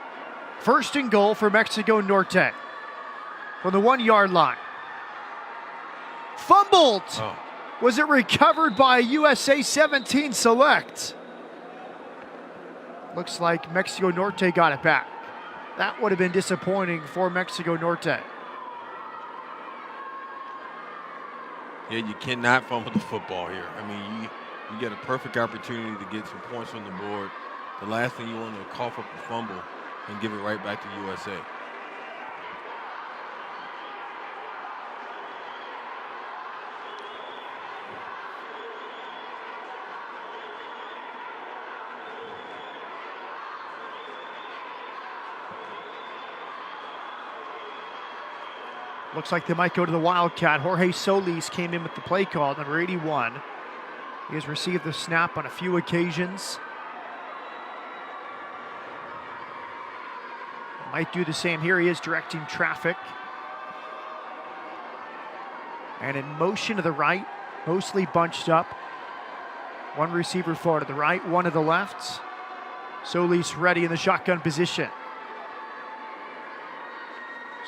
1st and goal for Mexico Norte. From the 1-yard line. Fumbled! Oh. Was it recovered by USA 17 Select? Looks like Mexico Norte got it back. That would have been disappointing for Mexico Norte. Yeah, you cannot fumble the football here. You get a perfect opportunity to get some points on the board. The last thing you want to cough up a fumble and give it right back to USA. Looks like they might go to the Wildcat. Jorge Solis came in with the play call, number 81. He has received the snap on a few occasions. Might do the same here. He is directing traffic. And in motion to the right, mostly bunched up. 1 receiver far to the right, 1 to the left. Solis ready in the shotgun position.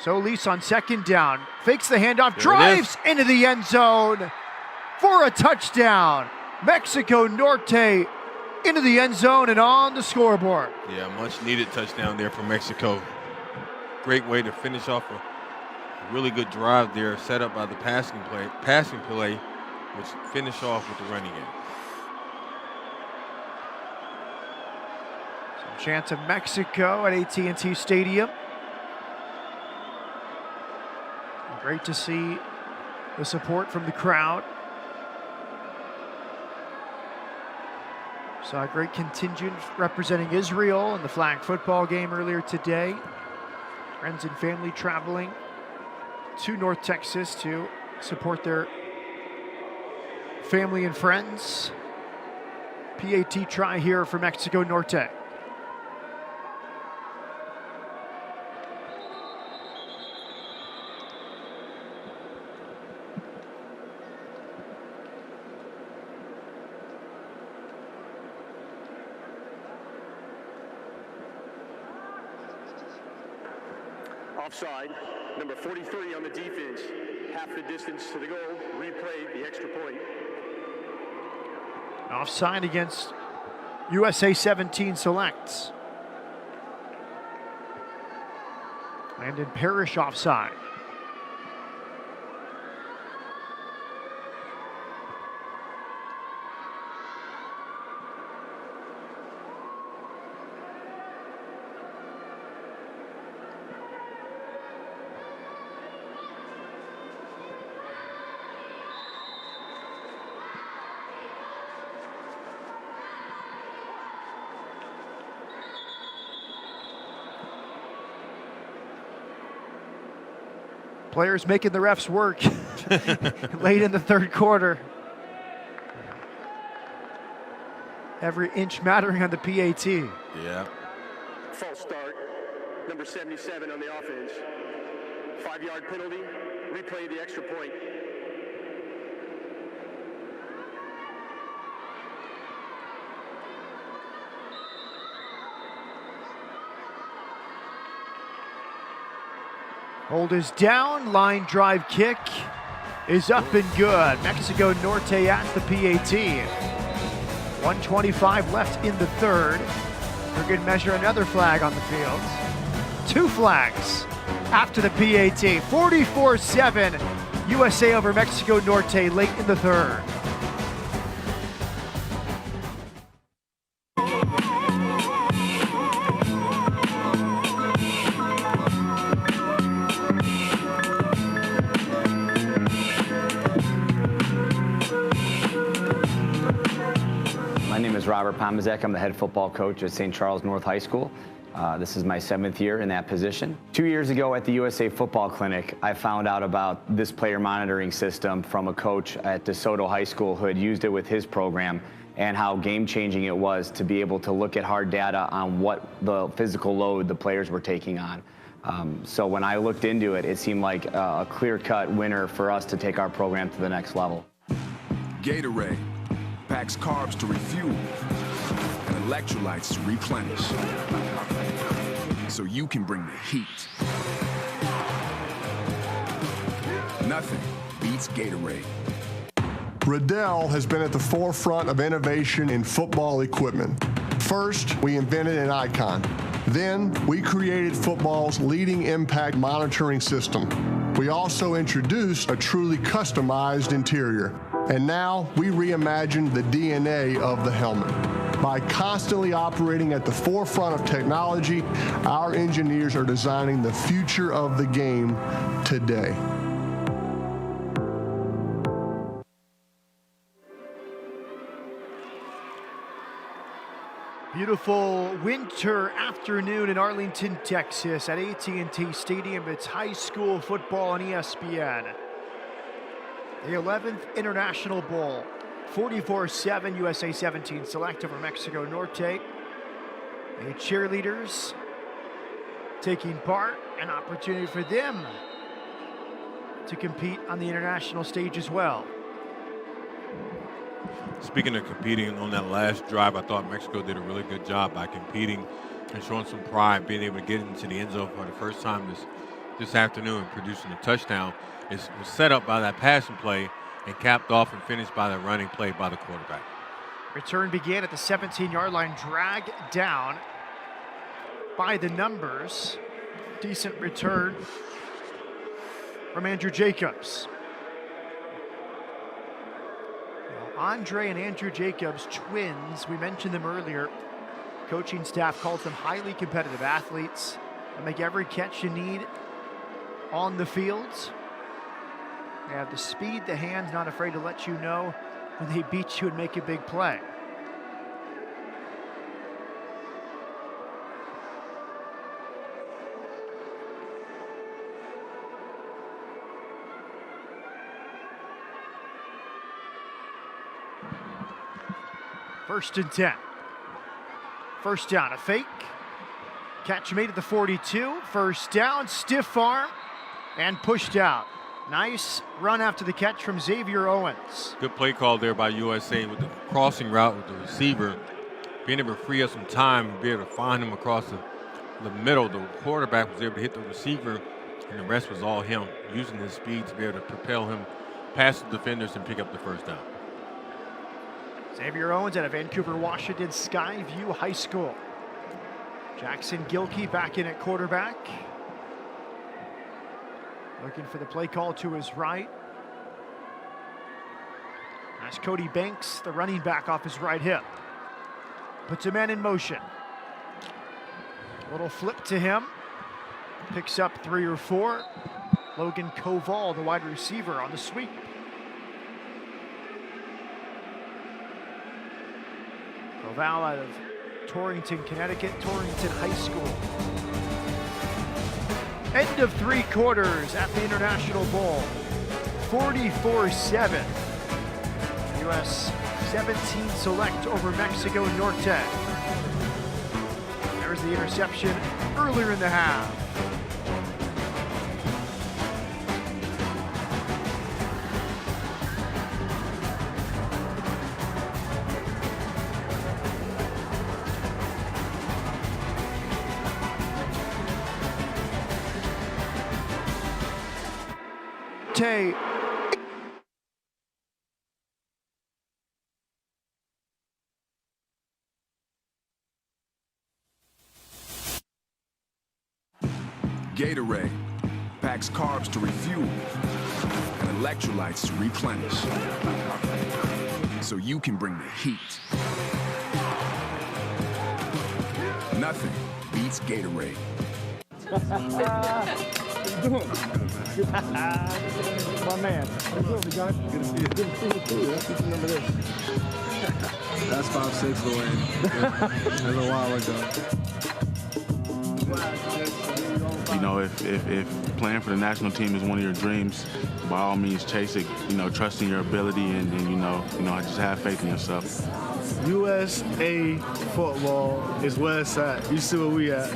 Solis on 2nd down, fakes the handoff, drives into the end zone for a touchdown. Mexico Norte into the end zone and on the scoreboard. Yeah, much needed touchdown there for Mexico. Great way to finish off a really good drive there, set up by the passing play, which finished off with the running game. Some chance of Mexico at AT&T Stadium. Great to see the support from the crowd. Saw a great contingent representing Israel in the flag football game earlier today. Friends and family traveling to North Texas to support their family and friends. PAT try here for Mexico Norte. Offside, number 43 on the defense. Half the distance to the goal. Replay the extra point. Offside against USA 17 selects. Landon Parrish offside. Players making the refs work late in the third quarter. Every inch mattering on the PAT. Yeah. False start, number 77 on the offense. 5-yard penalty. Replay the extra point. Hold is down, line drive kick is up and good. Mexico Norte at the PAT. 1:25 left in the third. For good measure, another flag on the field. 2 flags after the PAT. 44-7, USA over Mexico Norte late in the third. Robert Pomazek. I'm the head football coach at St. Charles North High School. This is my 7th year in that position. 2 years ago at the USA Football Clinic, I found out about this player monitoring system from a coach at DeSoto High School who had used it with his program, and how game-changing it was to be able to look at hard data on what the physical load the players were taking on. So when I looked into it, it seemed like a clear-cut winner for us to take our program to the next level. Gatorade packs carbs to refuel and electrolytes to replenish, so you can bring the heat. Nothing beats Gatorade. Riddell has been at the forefront of innovation in football equipment. First, we invented an icon. Then, we created football's leading impact monitoring system. We also introduced a truly customized interior. And now, we reimagined the DNA of the helmet. By constantly operating at the forefront of technology, our engineers are designing the future of the game today. Beautiful winter afternoon in Arlington, Texas at AT&T Stadium. It's high school football on ESPN. The 11th International Bowl. 44-7 USA 17 select over Mexico Norte. The cheerleaders taking part, an opportunity for them to compete on the international stage as well. Speaking of competing, on that last drive, I thought Mexico did a really good job by competing and showing some pride, being able to get into the end zone for the first time this afternoon and producing a touchdown. It was set up by that passing play and capped off and finished by the running play by the quarterback. Return began at the 17-yard line, dragged down by the numbers. Decent return from Andrew Jacobs. Andre and Andrew Jacobs, twins, we mentioned them earlier. Coaching staff calls them highly competitive athletes. They make every catch you need on the fields. They have the speed, the hands, not afraid to let you know when they beat you and make a big play. 1st and 10. First down, a fake. Catch made at the 42. First down, stiff arm, and pushed out. Nice run after the catch from Xavier Owens. Good play call there by USA with the crossing route with the receiver. Being able to free up some time, be able to find him across the middle. The quarterback was able to hit the receiver, and the rest was all him, using his speed to be able to propel him past the defenders and pick up the first down. Xavier Owens out of Vancouver, Washington, Skyview High School. Jackson Gilkey back in at quarterback. Looking for the play call to his right. That's Cody Banks, the running back, off his right hip. Puts a man in motion. A little flip to him. Picks up 3 or 4. Logan Koval, the wide receiver, on the sweep. Koval out of Torrington, Connecticut, Torrington High School. End of 3 quarters at the International Bowl. 44-7. U.S. 17 select over Mexico Norte. There's the interception earlier in the half. Gatorade packs carbs to refuel and electrolytes to replenish, so you can bring the heat. Nothing beats Gatorade. What you doing? My man. How you doing, big guy? Good to see you. Good to see you too. Let's see if you remember this. That's 5'6", Dwayne. A little while ago. You know, if playing for the national team is one of your dreams, by all means chase it. You know, trust in your ability and you know, just have faith in yourself. USA football is where it's at. You see where we at.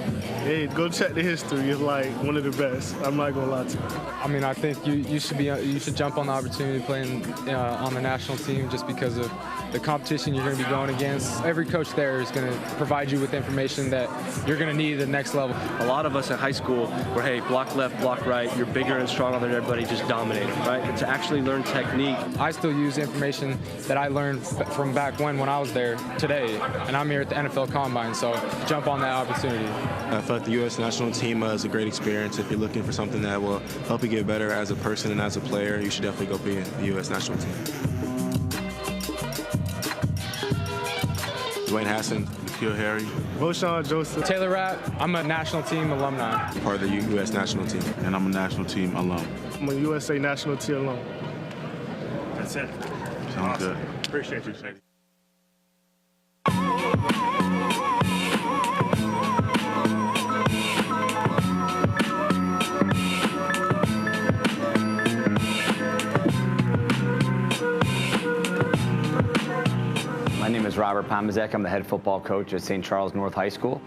Hey, go check the history. It's like one of the best. I'm not gonna lie to you. I mean, I think you should jump on the opportunity playing on the national team just because of the competition you're going to be going against. Every coach there is going to provide you with information that you're going to need at the next level. A lot of us in high school were, hey, block left, block right, you're bigger and stronger than everybody, just dominate them, right? And to actually learn technique. I still use information that I learned from back when I was there today, and I'm here at the NFL Combine, so jump on that opportunity. I feel like the U.S. national team is a great experience. If you're looking for something that will help you get better as a person and as a player, you should definitely go be in the U.S. national team. Dwayne Hassan, Nikhil Harry. Roshan Joseph. Taylor Rapp, I'm a national team alumni. Part of the U.S. national team. And I'm a national team alum. I'm a USA national team alum. That's it. Sounds good. Appreciate you, Shady. My name is Robert Pomazek. I'm the head football coach at St. Charles North High School.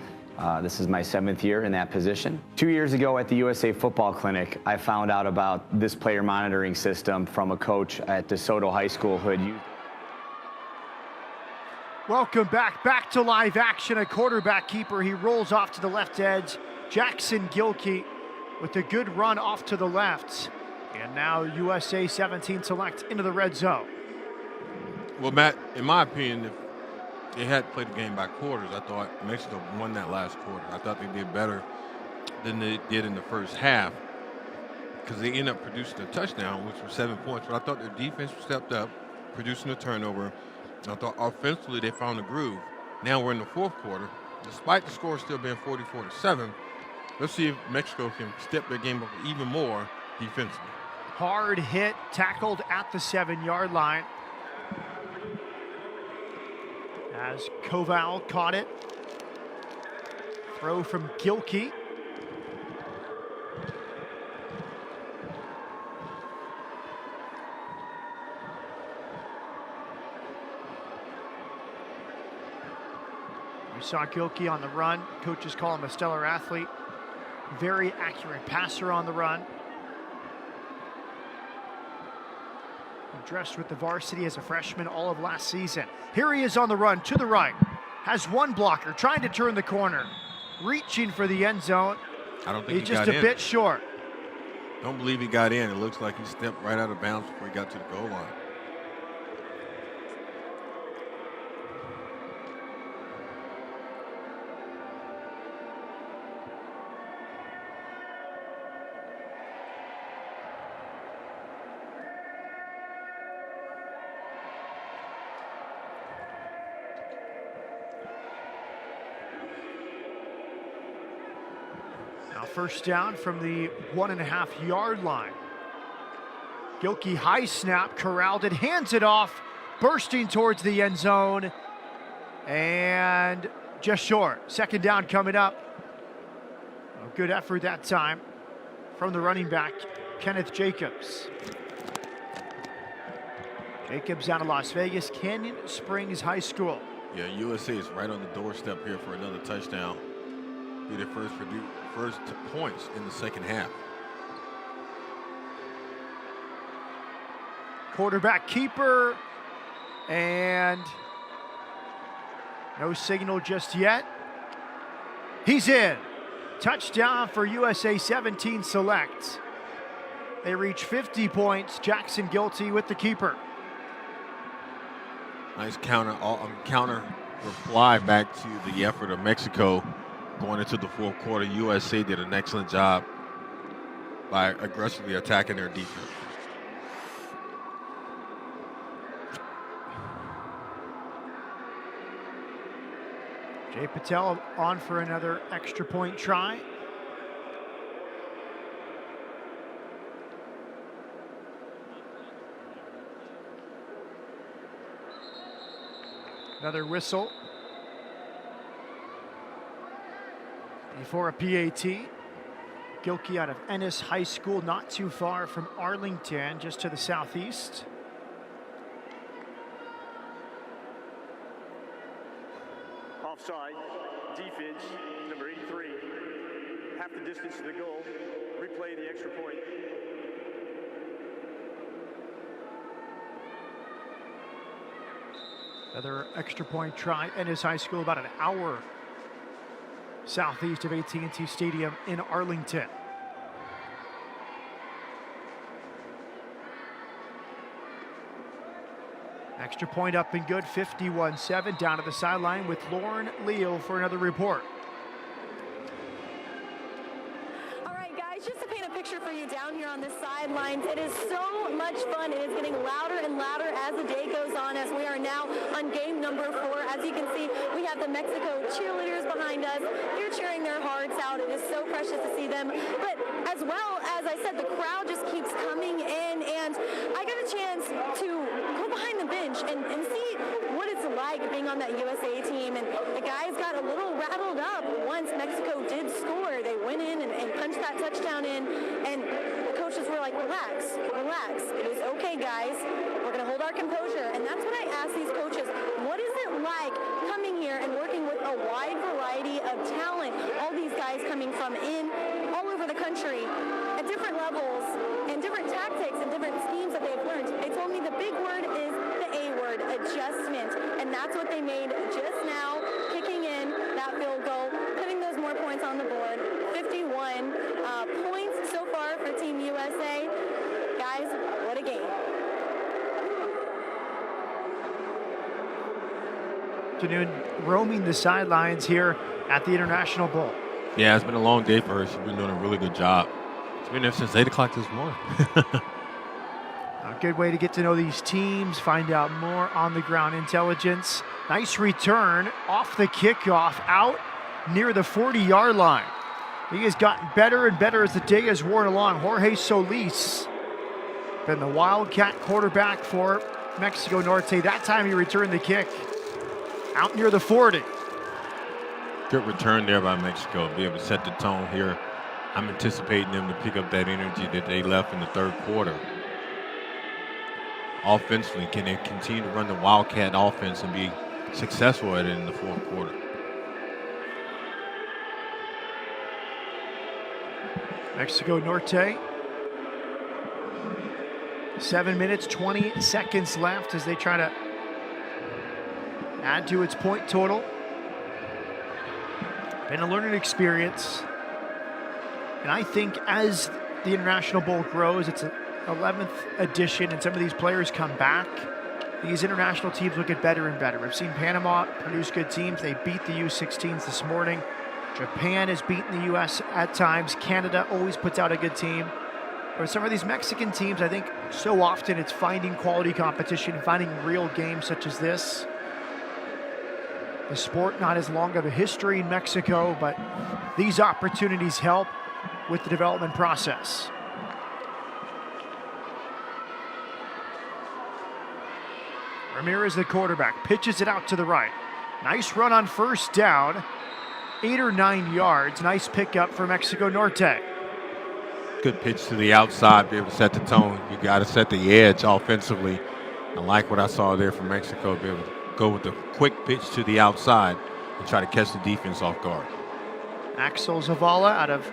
This is my 7th year in that position. 2 years ago at the USA Football Clinic, I found out about this player monitoring system from a coach at DeSoto High School who had used. Welcome back to live action. A quarterback keeper. He rolls off to the left edge. Jackson Gilkey with a good run off to the left. And now USA 17 select into the red zone. Well, Matt, in my opinion, if they had played the game by quarters, I thought Mexico won that last quarter. I thought they did better than they did in the first half because they ended up producing a touchdown, which was 7 points. But I thought their defense stepped up, producing a turnover. And I thought offensively they found the groove. Now we're in the fourth quarter. Despite the score still being 44-7, let's see if Mexico can step their game up even more defensively. Hard hit, tackled at the 7-yard line. As Koval caught it. Throw from Gilkey. saw Gilkey on the run. Coaches call him a stellar athlete. Very accurate passer on the run. He dressed with the varsity as a freshman all of last season. Here he is on the run to the right. Has one blocker, trying to turn the corner. Reaching for the end zone. I don't think he's he just got a in. bit short. Don't believe he got in. It looks like he stepped right out of bounds before he got to the goal line. Now first down from the 1.5 yard line. Gilkey high snap, corralled it, hands it off, bursting towards the end zone, and just short. Second down coming up. A good effort that time from the running back, Kenneth Jacobs. Jacobs out of Las Vegas, Canyon Springs High School. Yeah, USA is right on the doorstep here for another touchdown. Be their first points in the second half. Quarterback keeper, and no signal just yet. He's in. Touchdown for USA 17 Select. They reach 50 points. Jackson Gilkey with the keeper. Nice counter reply back to the effort of Mexico going into the fourth quarter. USA did an excellent job by aggressively attacking their defense. Jay Patel on for another extra point try. Another whistle before a PAT. Gilkey out of Ennis High School, not too far from Arlington, just to the southeast. Offside, defense, number 83. Half the distance to the goal. Replay the extra point. Another extra point try. Ennis High School, about an hour southeast of AT&T Stadium in Arlington. Extra point up and good, 51-7. Down to the sideline with Lauren Leo for another report. All right, guys, just to paint a picture for you down here on the sidelines, it is so much fun. It is getting louder and louder as the day goes on, as we are now on game number 4. As you can see, we have the Mexico cheerleaders behind us. They're cheering their hearts out. It is so precious to see them. But as well, as I said, the crowd just keeps coming in, and I got a chance to go behind the bench and see what it's like being on that USA team. And the guys got a little rattled up once Mexico did score. They went in and punched that touchdown in, and the coaches were like, relax, relax. It is okay, guys. We're going to hold our composure. And that's what I asked these coaches. What is it like coming here and working with a wide variety of talent? All these guys coming from all over the country at different levels and different tactics and different schemes that they've learned. They told me the big word is the A word, adjustment. And that's what they made just now, kicking in that field goal, putting those more points on the board. 51 points so far for Team USA. Guys, what a game. Afternoon, roaming the sidelines here at the International Bowl. Yeah, it's been a long day for her. She's been doing a really good job. It's been there since 8 o'clock this morning. A good way to get to know these teams, find out more on the ground intelligence. Nice return off the kickoff out near the 40-yard line. He has gotten better and better as the day has worn along. Jorge Solis, been the Wildcat quarterback for Mexico Norte. That time he returned the kick out near the 40. Good return there by Mexico. Be able to set the tone here. I'm anticipating them to pick up that energy that they left in the third quarter. Offensively, can they continue to run the Wildcat offense and be successful at it in the fourth quarter? Mexico Norte. 7 minutes, 20 seconds left as they try to add to its point total. Been a learning experience. And I think as the International Bowl grows, it's an 11th edition, and some of these players come back, these international teams will get better and better. We've seen Panama produce good teams. They beat the U-16s this morning. Japan has beaten the U.S. at times. Canada always puts out a good team. But some of these Mexican teams, I think so often it's finding quality competition, finding real games such as this. The sport not as long of a history in Mexico, but these opportunities help with the development process. Ramirez, the quarterback, pitches it out to the right. Nice run on first down. 8 or 9 yards. Nice pickup for Mexico Norte. Good pitch to the outside, be able to set the tone. You got to set the edge offensively. I like what I saw there from Mexico, be able to go with the quick pitch to the outside and try to catch the defense off guard. Axel Zavala out of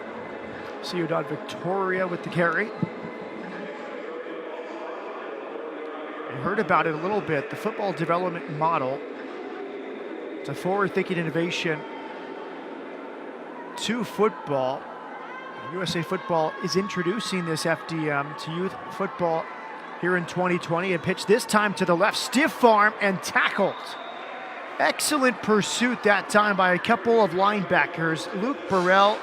Ciudad Victoria with the carry. You heard about it a little bit, the football development model. It's a forward-thinking innovation to football. USA Football is introducing this FDM to youth football here in 2020. And pitched this time to the left, stiff arm and tackled. Excellent pursuit that time by a couple of linebackers, Luke Burrell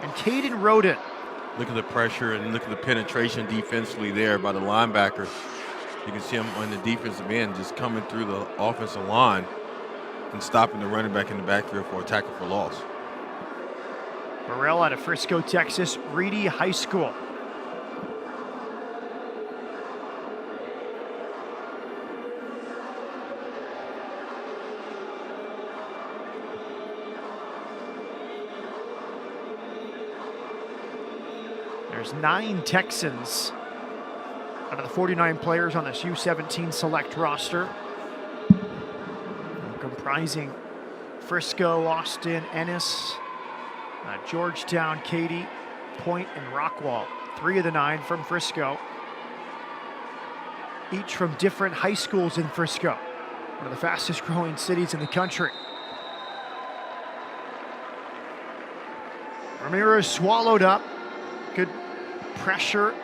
and Caden Roden. Look at the pressure and look at the penetration defensively there by the linebacker. You can see him on the defensive end just coming through the offensive line and stopping the running back in the backfield for a tackle for loss. Burrell out of Frisco, Texas, Reedy High School. There's 9 Texans out of the 49 players on this U-17 select roster, comprising Frisco, Austin, Ennis, Georgetown, Katy, Point, and Rockwall. 3 of the 9 from Frisco, each from different high schools in Frisco, one of the fastest growing cities in the country. Ramirez swallowed up. Good pressure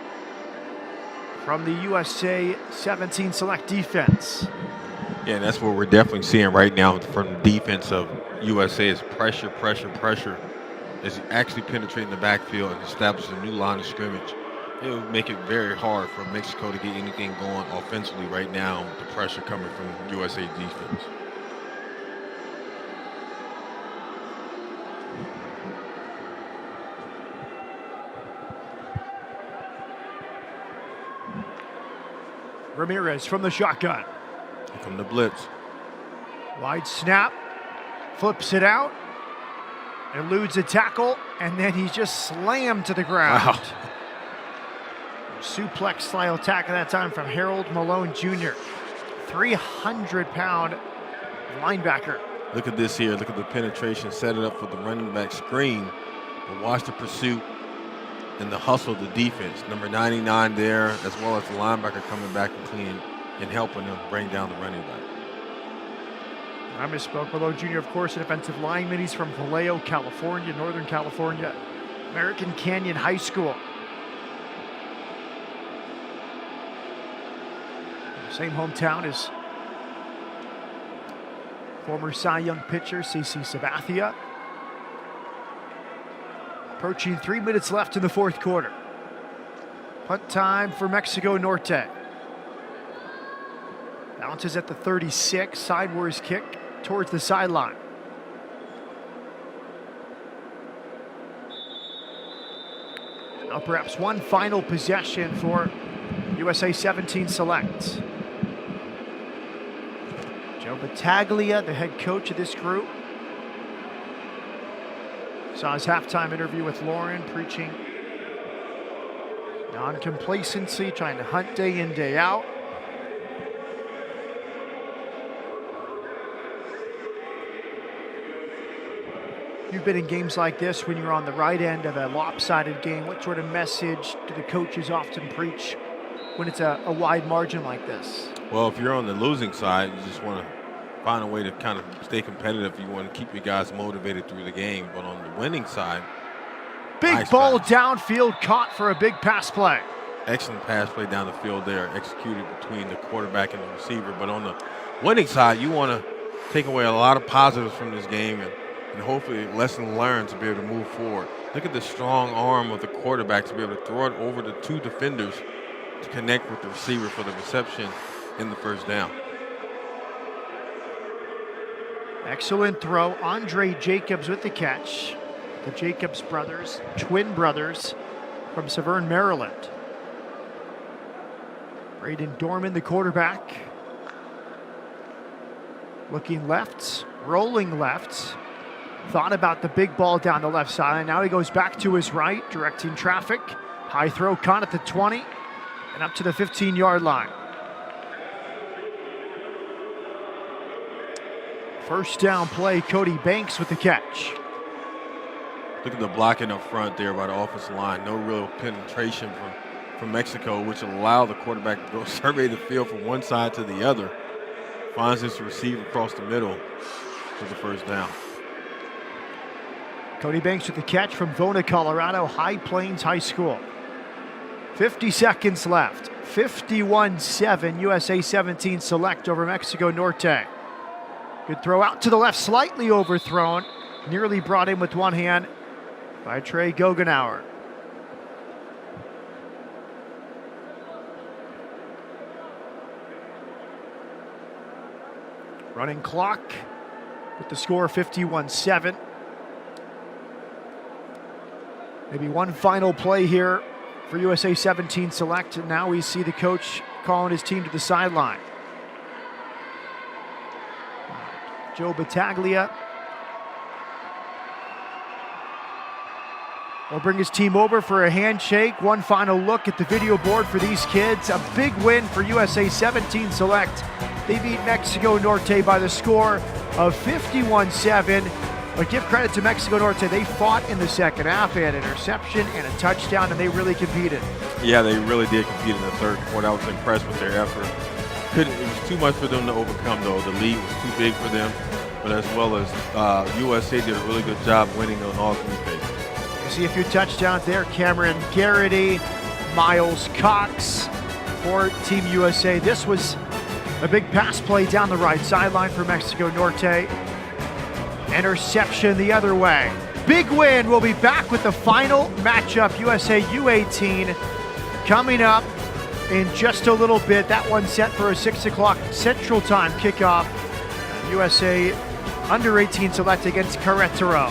from the USA 17 select defense. Yeah, and that's what we're definitely seeing right now from the defense of USA is pressure, pressure, pressure. Is actually penetrating the backfield and establishing a new line of scrimmage. It would make it very hard for Mexico to get anything going offensively right now with the pressure coming from USA defense. Ramirez from the shotgun. Here come the blitz. Wide snap, flips it out, eludes a tackle, and then he's just slammed to the ground. Wow. Suplex-style tackle that time from Harold Malone Jr., 300-pound linebacker. Look at this here. Look at the penetration, set it up for the running back screen. But watch the pursuit and the hustle of the defense. Number 99 there, as well as the linebacker coming back and clean and helping them bring down the running back. I misspoke. Malone Jr., of course, a defensive lineman. He's from Vallejo, California, Northern California, American Canyon High School. Same hometown as former Cy Young pitcher CC Sabathia. Approaching 3 minutes left in the fourth quarter. Punt time for Mexico Norte. Bounces at the 36, sideways kick towards the sideline. Now perhaps one final possession for USA 17 select. Joe Battaglia, the head coach of this group, saw his halftime interview with Lauren, preaching non-complacency, trying to hunt day in, day out. You've been in games like this when you're on the right end of a lopsided game. What sort of message do the coaches often preach when it's a wide margin like this? Well, if you're on the losing side, you just want to find a way to kind of stay competitive. You want to keep your guys motivated through the game. But on the winning side, big ball downfield, caught for a big pass play. Excellent pass play down the field there, executed between the quarterback and the receiver. But on the winning side, you want to take away a lot of positives from this game and hopefully lesson learned to be able to move forward. Look at the strong arm of the quarterback to be able to throw it over the two defenders to connect with the receiver for the reception in the first down. Excellent throw. Andre Jacobs with the catch. The Jacobs brothers, twin brothers from Severn, Maryland. Braden Dorman, the quarterback. Looking left, rolling left. Thought about the big ball down the left side. Now he goes back to his right, directing traffic. High throw caught at the 20 and up to the 15-yard line. First down play, Cody Banks with the catch. Look at the blocking up front there by the offensive line. No real penetration from Mexico, which allowed the quarterback to go survey the field from one side to the other. Finds this receiver across the middle for the first down. Cody Banks with the catch from Vona, Colorado, High Plains High School. 50 seconds left. 51-7, USA 17 select over Mexico Norte. Good throw out to the left, slightly overthrown. Nearly brought in with one hand by Trey Gogenauer. Running clock with the score 51-7. Maybe one final play here for USA 17 select. And now we see the coach calling his team to the sideline. Joe Battaglia will bring his team over for a handshake. One final look at the video board for these kids. A big win for USA 17 select. They beat Mexico Norte by the score of 51-7. But give credit to Mexico Norte. They fought in the second half. They had an interception and a touchdown, and they really competed. Yeah, they really did compete in the third quarter. I was impressed with their effort. It was too much for them to overcome, though. The lead was too big for them. But as well as USA did a really good job winning on all three phases. You see a few touchdowns there. Cameron Garrity, Miles Cox for Team USA. This was a big pass play down the right sideline for Mexico Norte. Interception the other way. Big win. We'll be back with the final matchup. USA U18 coming up in just a little bit. That one set for a 6 o'clock Central Time kickoff. USA under 18 select against Querétaro.